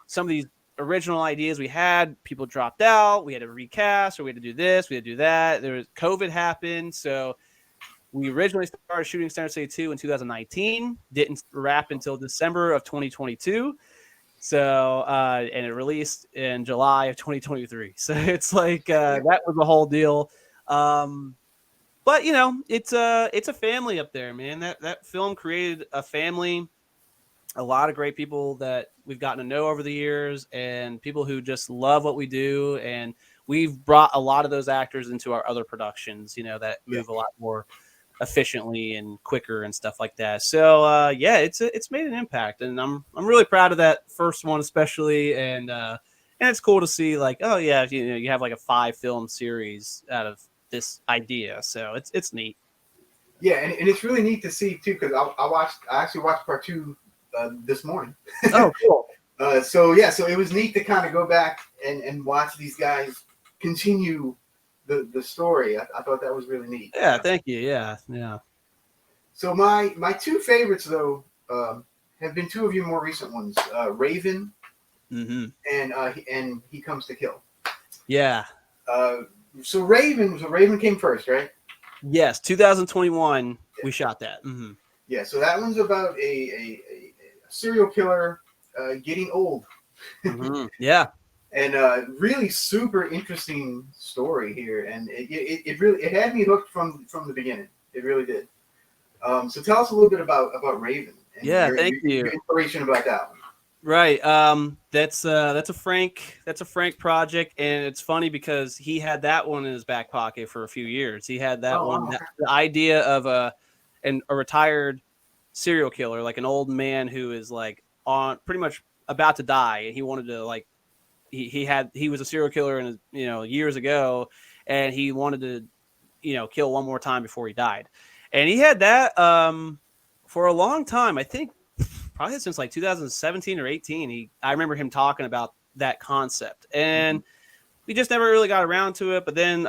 some of these original ideas we had, people dropped out. We had to recast, or we had to do this, we had to do that. There was COVID happened. So we originally started shooting Center City 2 in 2019, didn't wrap until December of 2022. So, and it released in July of 2023. So it's like, that was the whole deal. But it's a family up there, man. That film created a family, a lot of great people that we've gotten to know over the years, and people who just love what we do. And we've brought a lot of those actors into our other productions, that move a lot more efficiently and quicker and stuff like that. So it's made an impact, and I'm really proud of that first one especially. And it's cool to see like, oh yeah, you have like a 5 film series out of this idea. So it's neat. Yeah, and it's really neat to see too, because I actually watched part 2 this morning. Oh, cool. So it was neat to kind of go back and watch these guys continue the story. I thought that was really neat. Yeah, thank you. Yeah. So my 2 favorites though have been 2 of your more recent ones, Raven, and He Comes to Kill. Yeah. So Raven came first, right? Yes, 2021 we shot that. Mm-hmm. Yeah, so that one's about a serial killer getting old. Mm-hmm. Yeah. And really super interesting story here, and it really had me hooked from the beginning. It really did. So tell us a little bit about Raven. And thank you. Your inspiration about that one. Right. That's a Frank project, and it's funny because he had that one in his back pocket for a few years. He had that one. Okay. The idea of a retired serial killer, like an old man who is like on pretty much about to die, and he wanted to like. He was a serial killer in years ago, and he wanted to kill one more time before he died, and he had that for a long time. I think probably since like 2017 or 18. I remember him talking about that concept, and we just never really got around to it. But then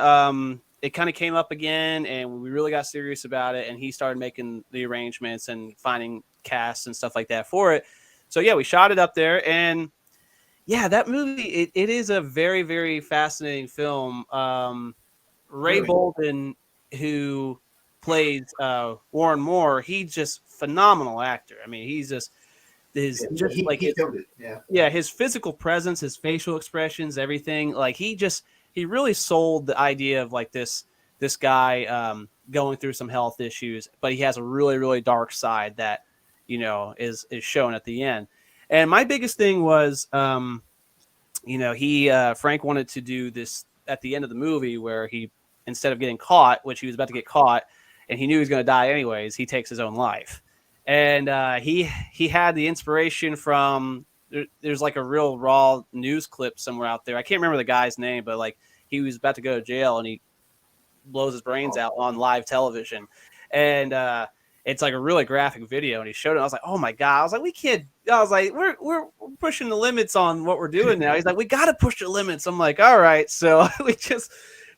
it kind of came up again, and we really got serious about it, and he started making the arrangements and finding casts and stuff like that for it. So yeah, we shot it up there, and yeah, that movie, it is a very, very fascinating film. Ray Bolden, who plays Warren Moore, he's just phenomenal actor. I mean, he's just he killed it. Yeah, his physical presence, his facial expressions, everything. Like he really sold the idea of like this guy going through some health issues, but he has a really, really dark side that is shown at the end. And my biggest thing was, Frank wanted to do this at the end of the movie where he, instead of getting caught, which he was about to get caught, and he knew he was going to die anyways, he takes his own life. And he had the inspiration from, there's like a real raw news clip somewhere out there. I can't remember the guy's name, but like he was about to go to jail and he blows his brains out on live television. And it's like a really graphic video, and he showed it. I was like, "Oh my god!" I was like, we're pushing the limits on what we're doing now. He's like, "We got to push the limits." I'm like, "All right." So we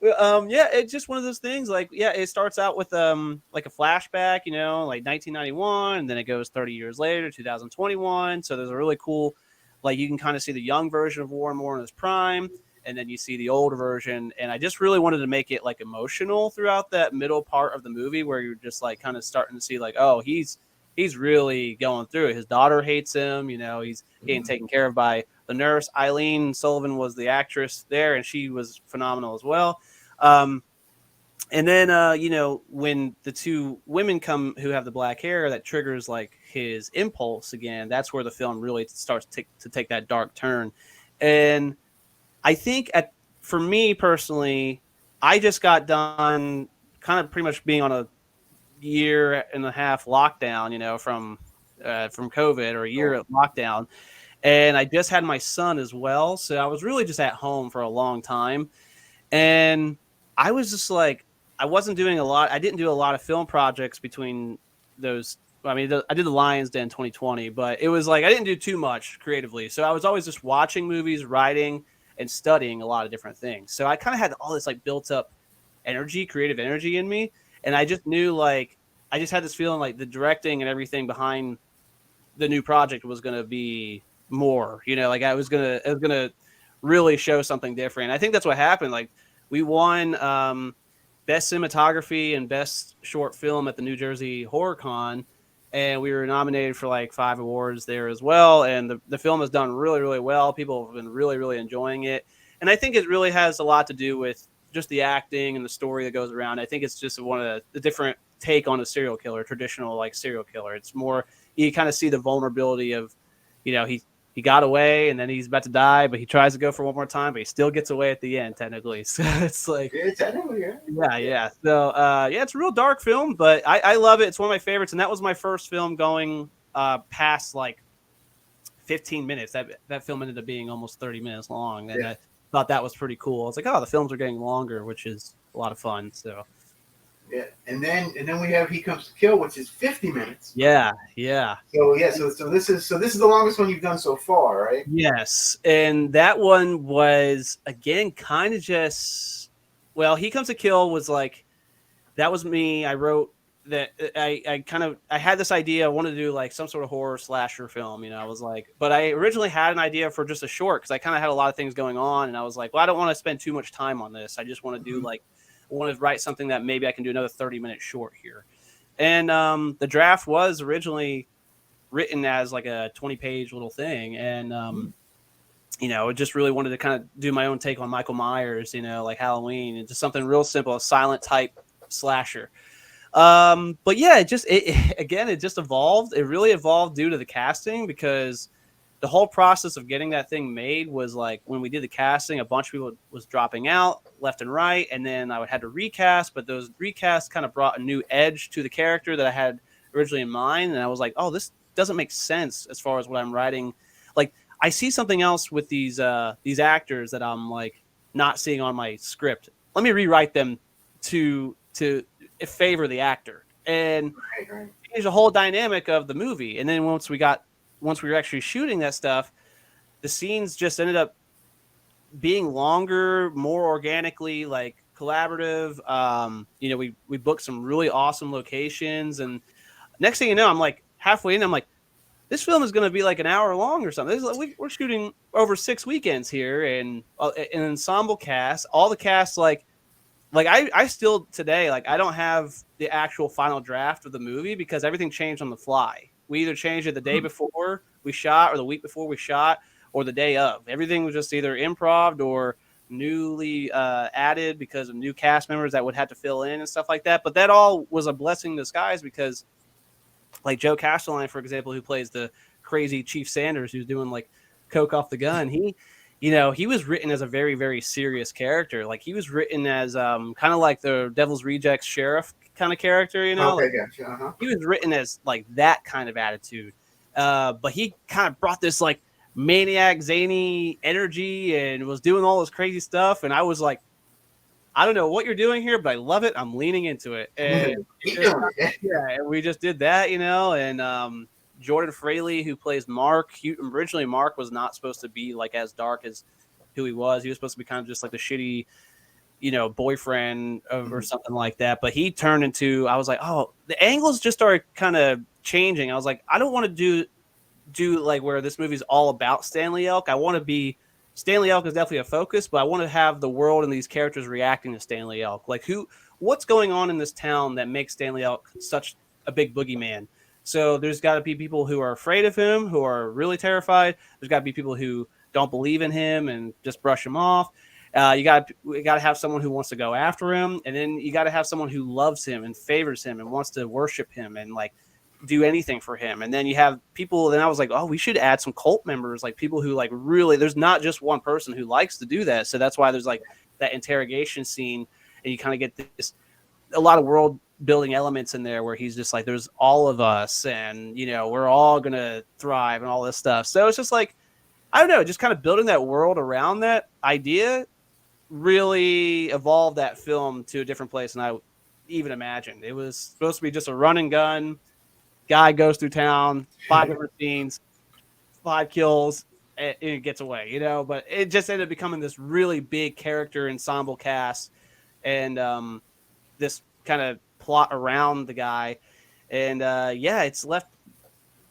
Yeah, it's just one of those things. Like, yeah, it starts out with like a flashback, you know, like 1991, and then it goes 30 years later, 2021. So there's a really cool, like, you can kind of see the young version of Warren Moore in his prime, and then you see the older version. And I just really wanted to make it like emotional throughout that middle part of the movie, where you're just like kind of starting to see like, oh, he's really going through it. His daughter hates him, you know, he's getting taken care of by the nurse. Eileen Sullivan was the actress there, and she was phenomenal as well. And then, you know, when the two women come who have the black hair, that triggers like his impulse again. That's where the film really starts to take that dark turn. And I think for me personally, I just got done kind of pretty much being on a year and a half lockdown, you know, from COVID, or a year of lockdown. And I just had my son as well. So I was really just at home for a long time. And I was just like, I wasn't doing a lot. I didn't do a lot of film projects between those. I mean, I did the Lions Den 2020, but it was like I didn't do too much creatively. So I was always just watching movies, writing, and studying a lot of different things. So I kind of had all this like built up energy, creative energy in me. And I just knew, like, I just had this feeling like the directing and everything behind the new project was going to be more, you know, like it was going to really show something different. I think that's what happened. Like, we won best cinematography and best short film at the New Jersey Horror Con, and we were nominated for like 5 awards there as well. And the film has done really, really well. People have been really, really enjoying it. And I think it really has a lot to do with just the acting and the story that goes around. I think it's just one of the different take on a serial killer, traditional like serial killer. It's more, you kind of see the vulnerability of, you know, he got away and then he's about to die, but he tries to go for one more time, but he still gets away at the end, technically. So it's like, Yeah, technically, yeah. So, yeah, it's a real dark film, but I love it. It's one of my favorites. And that was my first film going past like 15 minutes. That film ended up being almost 30 minutes long. And I thought that was pretty cool. It's like, oh, the films are getting longer, which is a lot of fun. So, yeah. And then we have He Comes to Kill, which is 50 minutes. Yeah. So this is the longest one you've done so far, right? Yes. And that one was, again, kind of just, well, He Comes to Kill was like, that was me. I wrote that. I had this idea. I wanted to do like some sort of horror slasher film, you know. I was like, but I originally had an idea for just a short, because I kind of had a lot of things going on, and I was like, well, I don't want to spend too much time on this. I just want to do like, I want to write something that maybe I can do another 30-minute short here. And the draft was originally written as like a 20-page little thing, and you know, just really wanted to kind of do my own take on Michael Myers, you know, like Halloween, and just something real simple, a silent type slasher. But yeah, it just evolved. It really evolved due to the casting, because the whole process of getting that thing made was like, when we did the casting, a bunch of people was dropping out left and right, and then I would have to recast, but those recasts kind of brought a new edge to the character that I had originally in mind, and I was like, oh, this doesn't make sense as far as what I'm writing. Like, I see something else with these actors that I'm like not seeing on my script. Let me rewrite them to favor the actor and change the whole dynamic of the movie. And then once we were actually shooting that stuff, the scenes just ended up being longer, more organically like collaborative. You know, we booked some really awesome locations, and next thing you know, I'm like halfway in, I'm like, this film is going to be like an hour long or something. We're shooting over 6 weekends here, and an ensemble cast, all the cast, like I still today, like, I don't have the actual final draft of the movie, because everything changed on the fly. We either changed it the day before we shot, or the week before we shot, or the day of. Everything was just either improv or newly added because of new cast members that would have to fill in and stuff like that. But that all was a blessing in disguise, because like Joe Castelline, for example, who plays the crazy Chief Sanders, who's doing like coke off the gun, he was written as a very, very serious character. Like, he was written as kind of like the Devil's Rejects sheriff kind of character, you know? Okay, gotcha. He was written as like that kind of attitude. But he kind of brought this like maniac, zany energy and was doing all this crazy stuff. And I was like, I don't know what you're doing here, but I love it. I'm leaning into it. And and we just did that, you know, and Jordan Fraley, who plays Mark, originally Mark was not supposed to be like as dark as who he was. He was supposed to be kind of just like the shitty boyfriend or something like that. But he turned into, I was like, oh, the angles just started kind of changing. I was like, I don't want to do like where this movie's all about Stanley Elk. I want to be Stanley Elk is definitely a focus, but I want to have the world and these characters reacting to Stanley Elk. Like what's going on in this town that makes Stanley Elk such a big boogeyman? So there's got to be people who are afraid of him, who are really terrified. There's got to be people who don't believe in him and just brush him off. We got to have someone who wants to go after him, and then you got to have someone who loves him and favors him and wants to worship him and like do anything for him. And then you have people. Then I was like, oh, we should add some cult members, like people who like really. There's not just one person who likes to do that, so that's why there's like that interrogation scene, and you kind of get a lot of world building elements in there where he's just like, there's all of us, and we're all gonna thrive and all this stuff. So it's just like, I don't know, just kind of building that world around that idea really evolved that film to a different place than I even imagined. It was supposed to be just a run and gun. Guy goes through town, 5 different scenes, 5 kills, and it gets away, But it just ended up becoming this really big character ensemble cast, and this kind of plot around the guy. And it's left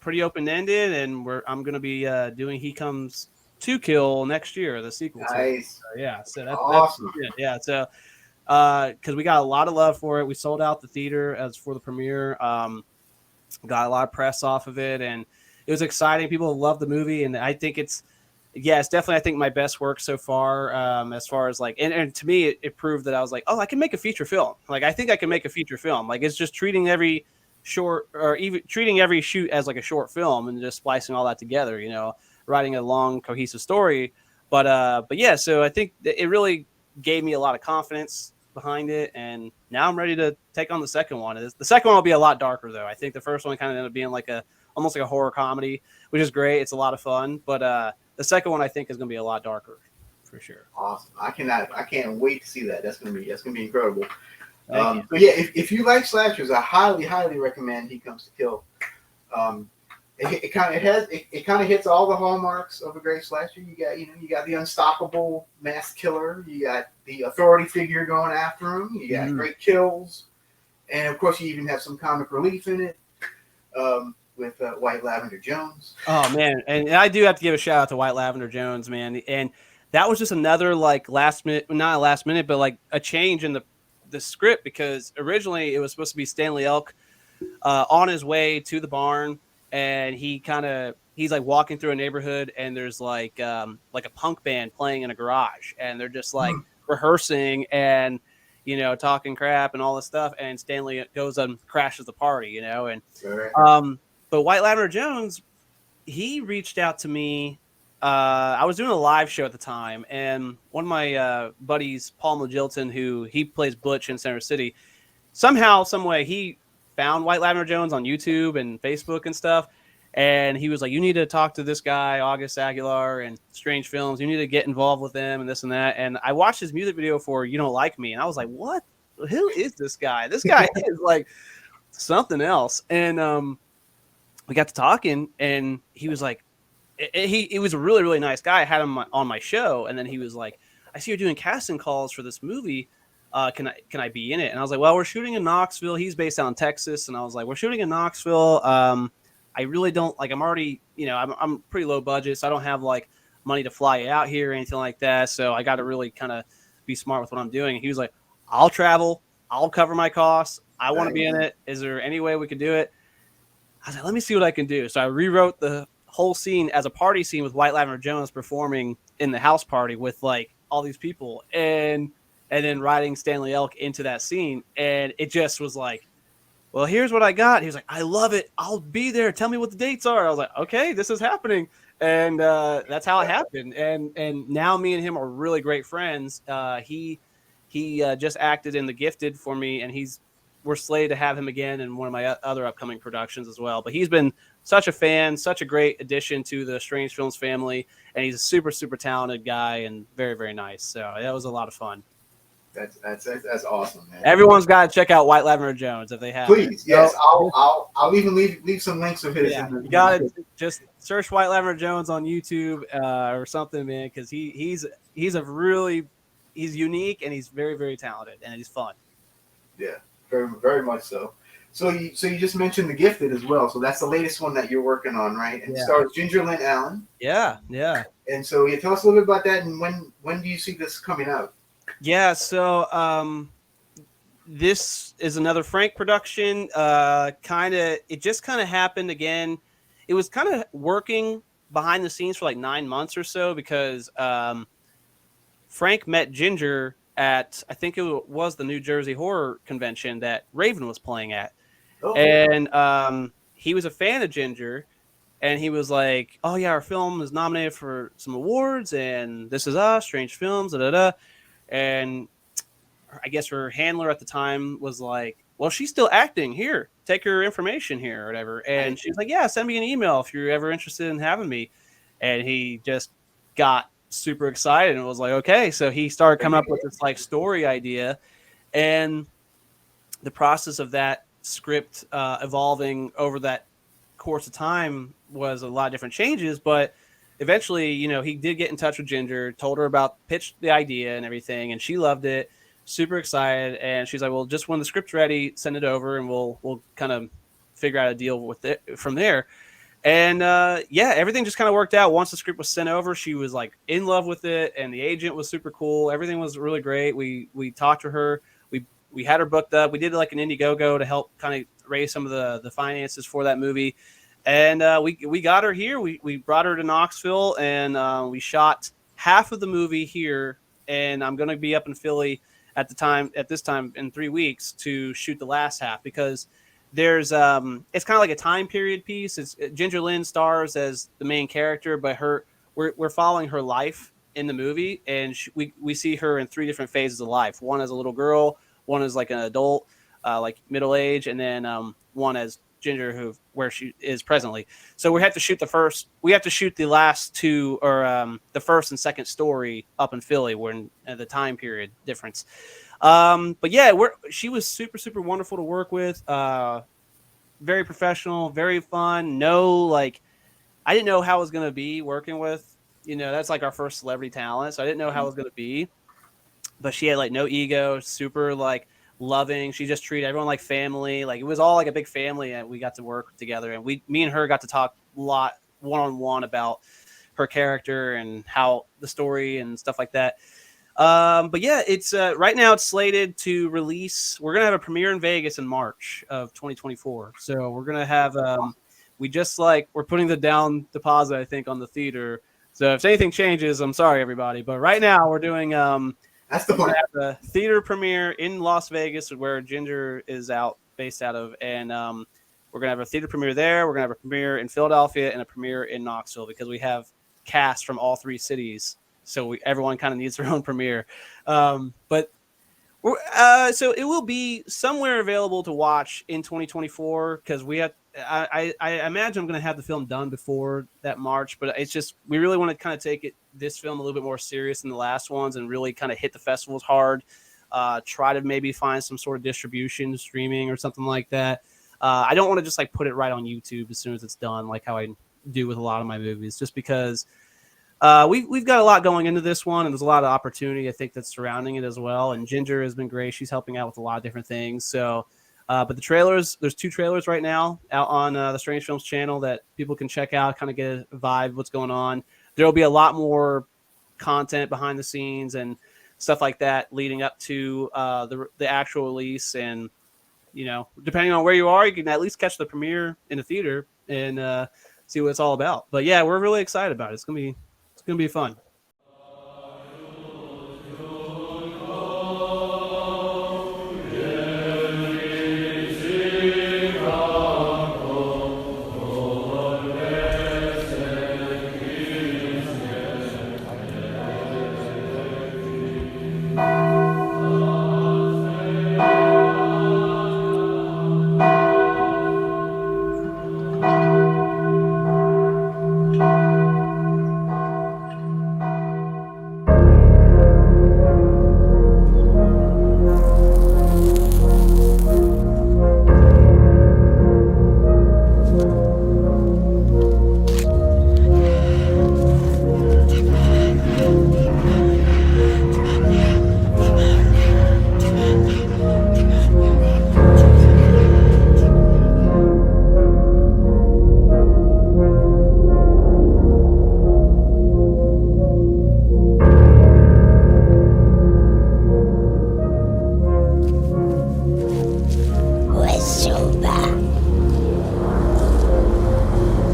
pretty open-ended, and I'm going to be doing He Comes to Kill next year, the sequel. Nice. So that's awesome. That's so because we got a lot of love for it. We sold out the theater as for the premiere. Got a lot of press off of it, and it was exciting. People love the movie, and I think it's definitely, I think, my best work so far, as far as like, and to me, it proved that I was like, oh, I can make a feature film. Like, I think I can make a feature film. Like, it's just treating every short, or even treating every shoot as like a short film and just splicing all that together, writing a long, cohesive story. But yeah, so I think it really gave me a lot of confidence behind it, and now I'm ready to take on the second one. The second one will be a lot darker, though. I think the first one kind of ended up being like almost like a horror comedy, which is great. It's a lot of fun, but the second one I think is going to be a lot darker, for sure. Awesome! I can't wait to see that. That's going to be incredible. So yeah, if you like slashers, I highly recommend He Comes to Kill. It kind of hits all the hallmarks of a great slasher. You got the unstoppable mass killer. You got the authority figure going after him. You got great kills, and of course you even have some comic relief in it. With White Lavender Jones. Oh man, and I do have to give a shout out to White Lavender Jones, man. And that was just another like last minute, not a last minute, but like a change in the script, because originally it was supposed to be Stanley Elk on his way to the barn, and he's like walking through a neighborhood, and there's like a punk band playing in a garage, and they're just like rehearsing and talking crap and all this stuff, and Stanley goes and crashes the party, and but White Lavender Jones, he reached out to me. I was doing a live show at the time, and one of my buddies, Paul Magilton, who he plays Butch in Center City, somehow, some way, he found White Lavender Jones on YouTube and Facebook and stuff, and he was like, you need to talk to this guy, August Aguilar, and Strange Films. You need to get involved with them and this and that. And I watched his music video for You Don't Like Me, and I was like, what? Who is this guy? This guy is like something else. And we got to talking, and he was like, he was a really, really nice guy. I had him on my show, and then he was like, I see you're doing casting calls for this movie. Can I be in it? And I was like, well, we're shooting in Knoxville. He's based out in Texas. And I was like, we're shooting in Knoxville. I really don't like, I'm already, I'm pretty low budget, so I don't have like money to fly out here or anything like that. So I got to really kind of be smart with what I'm doing. And he was like, I'll travel. I'll cover my costs. I want to be in it. Is there any way we could do it? I was like, let me see what I can do. So I rewrote the whole scene as a party scene with White Lavender Jones performing in the house party with like all these people, and then writing Stanley Elk into that scene. And it just was like, well, here's what I got. He was like, I love it. I'll be there. Tell me what the dates are. I was like, okay, this is happening. And that's how it happened. And now me and him are really great friends. He just acted in The Gifted for me, and we're slated to have him again in one of my other upcoming productions as well. But he's been such a fan, such a great addition to the Strange Films family, and he's a super, super talented guy and very, very nice. So that was a lot of fun. That's awesome, man. Everyone's got to check out White Lavender Jones if they have. Please, yes. So, I'll even leave some links of his. Yeah, you got to just search White Lavender Jones on YouTube or something, man, because he's a really he's unique and he's very, very talented and he's fun. Yeah, very very much so. So you just mentioned The Gifted as well. So that's the latest one that you're working on, right? And it Yeah. stars Ginger Lynn Allen. Yeah, yeah. And so yeah, tell us a little bit about that and when do you see this coming out? Yeah, so this is another Frank production. It just kind of happened again. It was kind of working behind the scenes for like 9 months or so because Frank met Ginger at, I think it was the New Jersey Horror Convention that Raven was playing at. Oh, And he was a fan of Ginger. And he was like, "Oh yeah, our film is nominated for some awards, and This Is Us, Strange Films, da da da." And I guess her handler at the time was like, "Well, she's still acting. Here, take her information here, or whatever." And she was like, "Yeah, send me an email if you're ever interested in having me." And he just got super excited and was like, "Okay." So he started coming up with this like story idea, and the process of that script evolving over that course of time was a lot of different changes, but eventually, he did get in touch with Ginger, told her about, pitched the idea and everything, and she loved it, super excited, and she's like, "Well, just when the script's ready, send it over, and we'll kind of figure out a deal with it from there." And yeah, everything just kind of worked out. Once the script was sent over, she was like in love with it, and the agent was super cool. Everything was really great. We talked to her. We had her booked up. We did like an Indiegogo to help kind of raise some of the finances for that movie. And we got her here. We brought her to Knoxville, and we shot half of the movie here. And I'm going to be up in Philly at this time in 3 weeks to shoot the last half because there's it's kind of like a time period piece. It's Ginger Lynn stars as the main character, but we're following her life in the movie, and we see her in 3 different phases of life. One as a little girl, one as like an adult, like middle age, and then one as Ginger, where she is presently. So we have to shoot the last 2, or the first and second story up in Philly, where in the time period difference. But yeah, she was super, super wonderful to work with. Very professional, very fun. I didn't know how it was going to be working with, that's like our first celebrity talent. So I didn't know how it was going to be, but she had like no ego, super like loving. She just treated everyone like family. Like it was all like a big family, and we got to work together, and me and her got to talk a lot one-on-one about her character and how the story and stuff like that. But yeah, it's right now it's slated to release. We're gonna have a premiere in Vegas in March of 2024. So we're gonna have we're putting the down deposit, I think, on the theater. So if anything changes, I'm sorry everybody. But right now we're doing that's the point. The theater premiere in Las Vegas, where Ginger is based out of, and we're gonna have a theater premiere there. We're gonna have a premiere in Philadelphia and a premiere in Knoxville because we have cast from all 3 cities. So everyone kind of needs their own premiere. But so it will be somewhere available to watch in 2024 because I imagine I'm going to have the film done before that March, but it's just, we really want to kind of take this film a little bit more serious than the last ones and really kind of hit the festivals hard. Try to maybe find some sort of distribution, streaming or something like that. I don't want to just like put it right on YouTube as soon as it's done, like how I do with a lot of my movies, just because we've got a lot going into this one, and there's a lot of opportunity, I think, that's surrounding it as well. And Ginger has been great. She's helping out with a lot of different things. So, but the trailers, there's 2 trailers right now out on the Strange Films channel that people can check out, kind of get a vibe of what's going on. There will be a lot more content behind the scenes and stuff like that leading up to the actual release. And, depending on where you are, you can at least catch the premiere in the theater and see what it's all about. But yeah, we're really excited about it. It's going to be fun.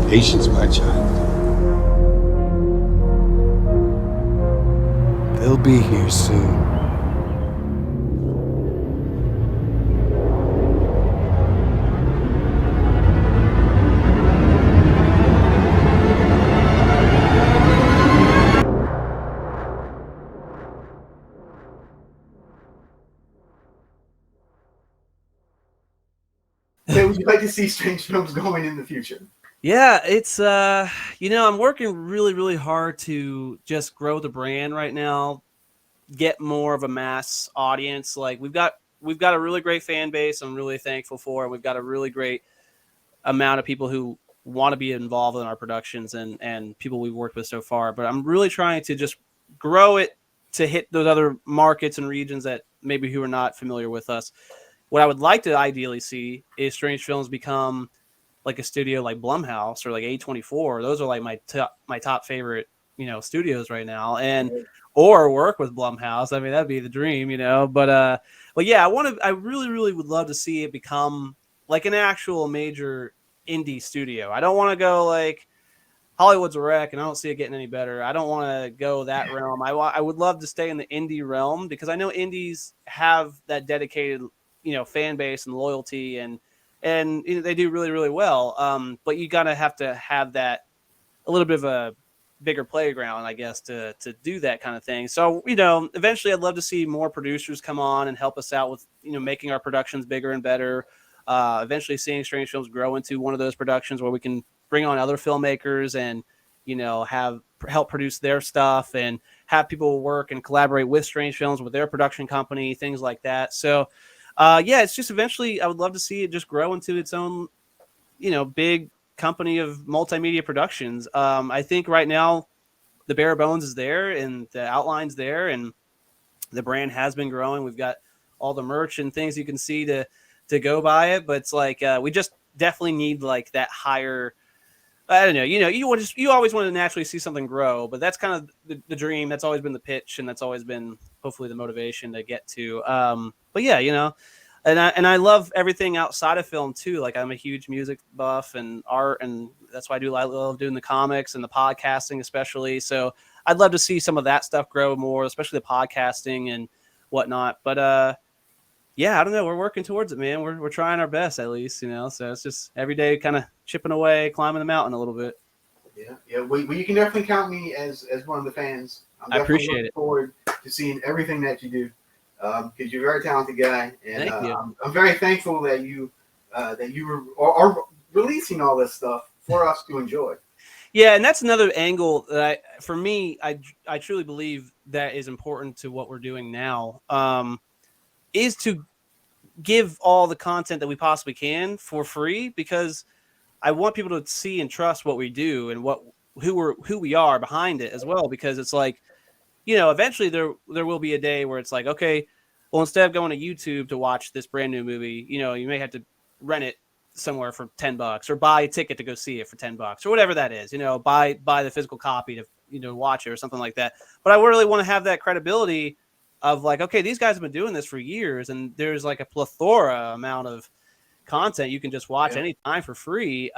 Patience, my child. They'll be here soon. Where would you like to see Strange Films going in the future? Yeah, it's I'm working really, really hard to just grow the brand right now, get more of a mass audience. Like we've got a really great fan base. I'm really thankful for, and we've got a really great amount of people who want to be involved in our productions and people we've worked with so far. But I'm really trying to just grow it to hit those other markets and regions that maybe who are not familiar with us. What I would like to ideally see is Strange Films become like a studio like Blumhouse or like A24. Those are like my top favorite, studios right now. And or work with Blumhouse. I mean, that'd be the dream, but yeah, I really, really would love to see it become like an actual major indie studio. I don't want to go like Hollywood's a wreck, and I don't see it getting any better. I don't want to go that realm. I would love to stay in the indie realm because I know indies have that dedicated, fan base and loyalty, and they do really, really well. But you gotta have to have that a little bit of a bigger playground, I guess, to do that kind of thing. So, eventually I'd love to see more producers come on and help us out with, making our productions bigger and better. Eventually seeing Strange Films grow into one of those productions where we can bring on other filmmakers and, have help produce their stuff and have people work and collaborate with Strange Films with their production company, things like that. So, yeah, it's just eventually I would love to see it just grow into its own, big company of multimedia productions. I think right now the bare bones is there and the outline's there and the brand has been growing. We've got all the merch and things you can see to go by it, but it's like we just definitely need like that higher. I don't know. You always want to naturally see something grow, but that's kind of the dream. That's always been the pitch, and that's always been hopefully the motivation to get to. But yeah, and I love everything outside of film too. Like I'm a huge music buff and art, and that's why I love doing the comics and the podcasting, especially. So I'd love to see some of that stuff grow more, especially the podcasting and whatnot. But yeah, I don't know. We're working towards it, man. We're trying our best, at least, So it's just every day, kind of chipping away, climbing the mountain a little bit. Yeah. Well, you can definitely count me as one of the fans. I'm I definitely appreciate looking it. forward to seeing everything that you do, because you're a very talented guy, and Thank you. I'm very thankful that you are releasing all this stuff for us to enjoy. Yeah, and that's another angle that for me, I truly believe that is important to what we're doing now. Is to give all the content that we possibly can for free because I want people to see and trust what we do and who we are behind it as well. Because it's like, eventually there will be a day where it's like, okay, well, instead of going to YouTube to watch this brand new movie, you may have to rent it somewhere for $10 or buy a ticket to go see it for $10 or whatever that is, buy the physical copy to, watch it or something like that. But I really want to have that credibility of like, okay, these guys have been doing this for years and there's like a plethora amount of content you can just watch anytime for free.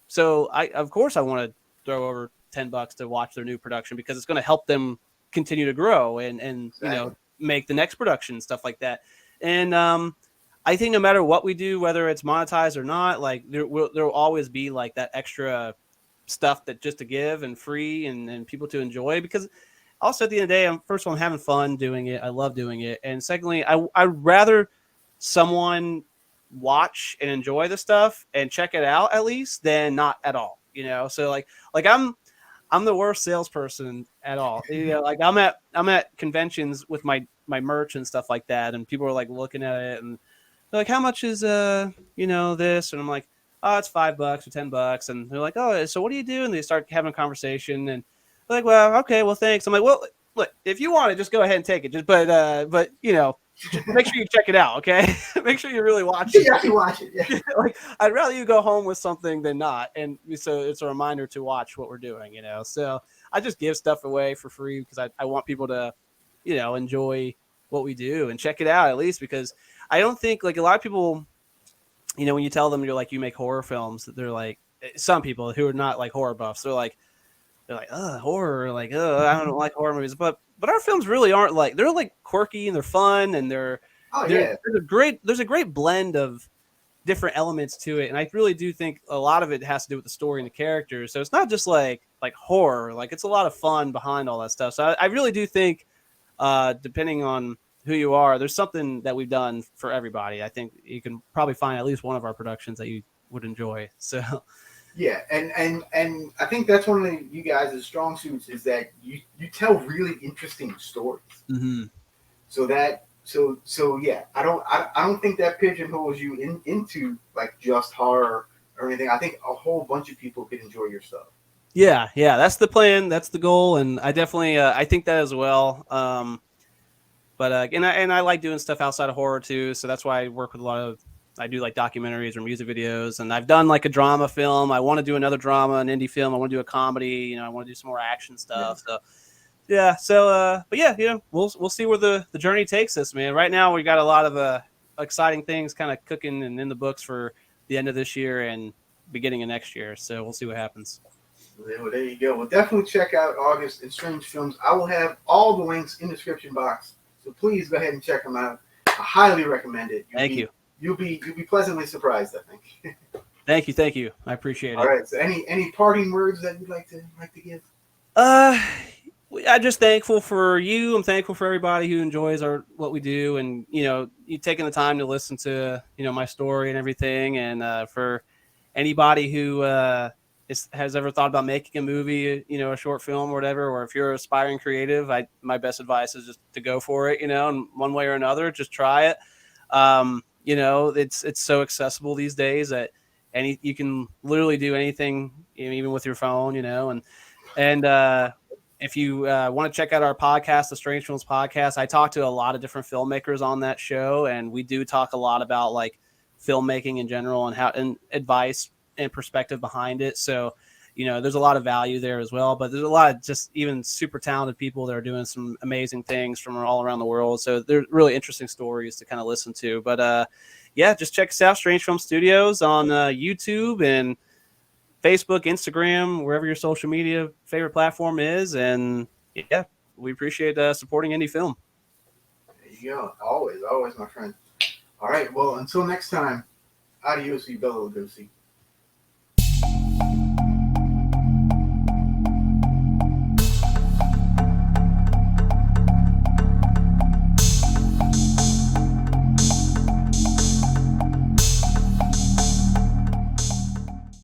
So of course I want to throw over $10 to watch their new production because it's going to help them continue to grow and Exactly. make the next production, stuff like that. And I think no matter what we do, whether it's monetized or not, like there will always be like that extra stuff that just to give and free and people to enjoy because also at the end of the day, first of all, I'm having fun doing it. I love doing it. And secondly, I'd rather someone watch and enjoy the stuff and check it out at least than not at all, So like I'm the worst salesperson at all. Like I'm at conventions with my merch and stuff like that. And people are like looking at it and they're like, how much is, this? And I'm like, oh, it's $5 or $10. And they're like, oh, so what do you do? And they start having a conversation and they're like, well, okay, well, thanks. I'm like, well, look, if you want it, just go ahead and take it. But just make sure you check it out. Okay. Make sure you really watch it. You actually watch it. Yeah. Like I'd rather you go home with something than not. And so it's a reminder to watch what we're doing, So I just give stuff away for free because I want people to, enjoy what we do and check it out at least because I don't think like a lot of people, when you tell them you're like, you make horror films, they're like, some people who are not like horror buffs, they're like, horror, like, I don't like horror movies, but our films really aren't like, they're like quirky and they're fun and Oh yeah, there's a great blend of different elements to it, and I really do think a lot of it has to do with the story and the characters. So it's not just like horror, like it's a lot of fun behind all that stuff. So I really do think, depending on who you are, there's something that we've done for everybody. I think you can probably find at least one of our productions that you would enjoy. So yeah, and I think that's one of you guys' strong suits is that you tell really interesting stories. mm-hmm. So yeah, I don't think that pigeonholes you into like just horror or anything. I think a whole bunch of people could enjoy your stuff. Yeah, that's the plan, that's the goal, and I definitely I think that as well. But and I like doing stuff outside of horror too, so that's why I work with I do like documentaries or music videos, and I've done like a drama film. I want to do another drama, an indie film. I want to do a comedy. I want to do some more action stuff. Yeah. So yeah, so but yeah, we'll see where the journey takes us, man. Right now we got a lot of exciting things kind of cooking and in the books for the end of this year and beginning of next year. So we'll see what happens. Well, there you go. Well, definitely check out August and Strange Films. I will have all the links in the description box, so please go ahead and check them out. I highly recommend it. Thank you. You'll be pleasantly surprised, I think. Thank you. I appreciate it. All right. So any parting words that you'd like to give? I'm just thankful for you. I'm thankful for everybody who enjoys what we do, and you taking the time to listen to my story and everything, and for anybody who has ever thought about making a movie, a short film or whatever, or if you're an aspiring creative, my best advice is just to go for it, in one way or another, just try it. It's so accessible these days that you can literally do anything, even with your phone, and if you want to check out our podcast, the Strange Films Podcast, I talk to a lot of different filmmakers on that show, and we do talk a lot about like filmmaking in general and advice and perspective behind it. So, there's a lot of value there as well, but there's a lot of just even super talented people that are doing some amazing things from all around the world. So they're really interesting stories to kind of listen to. But yeah, just check us out, Strange Film Studios, on YouTube and Facebook, Instagram, wherever your social media favorite platform is. And yeah, we appreciate supporting indie film. There you go. Always, my friend. All right. Well, until next time, adios, you Bela Lugosi.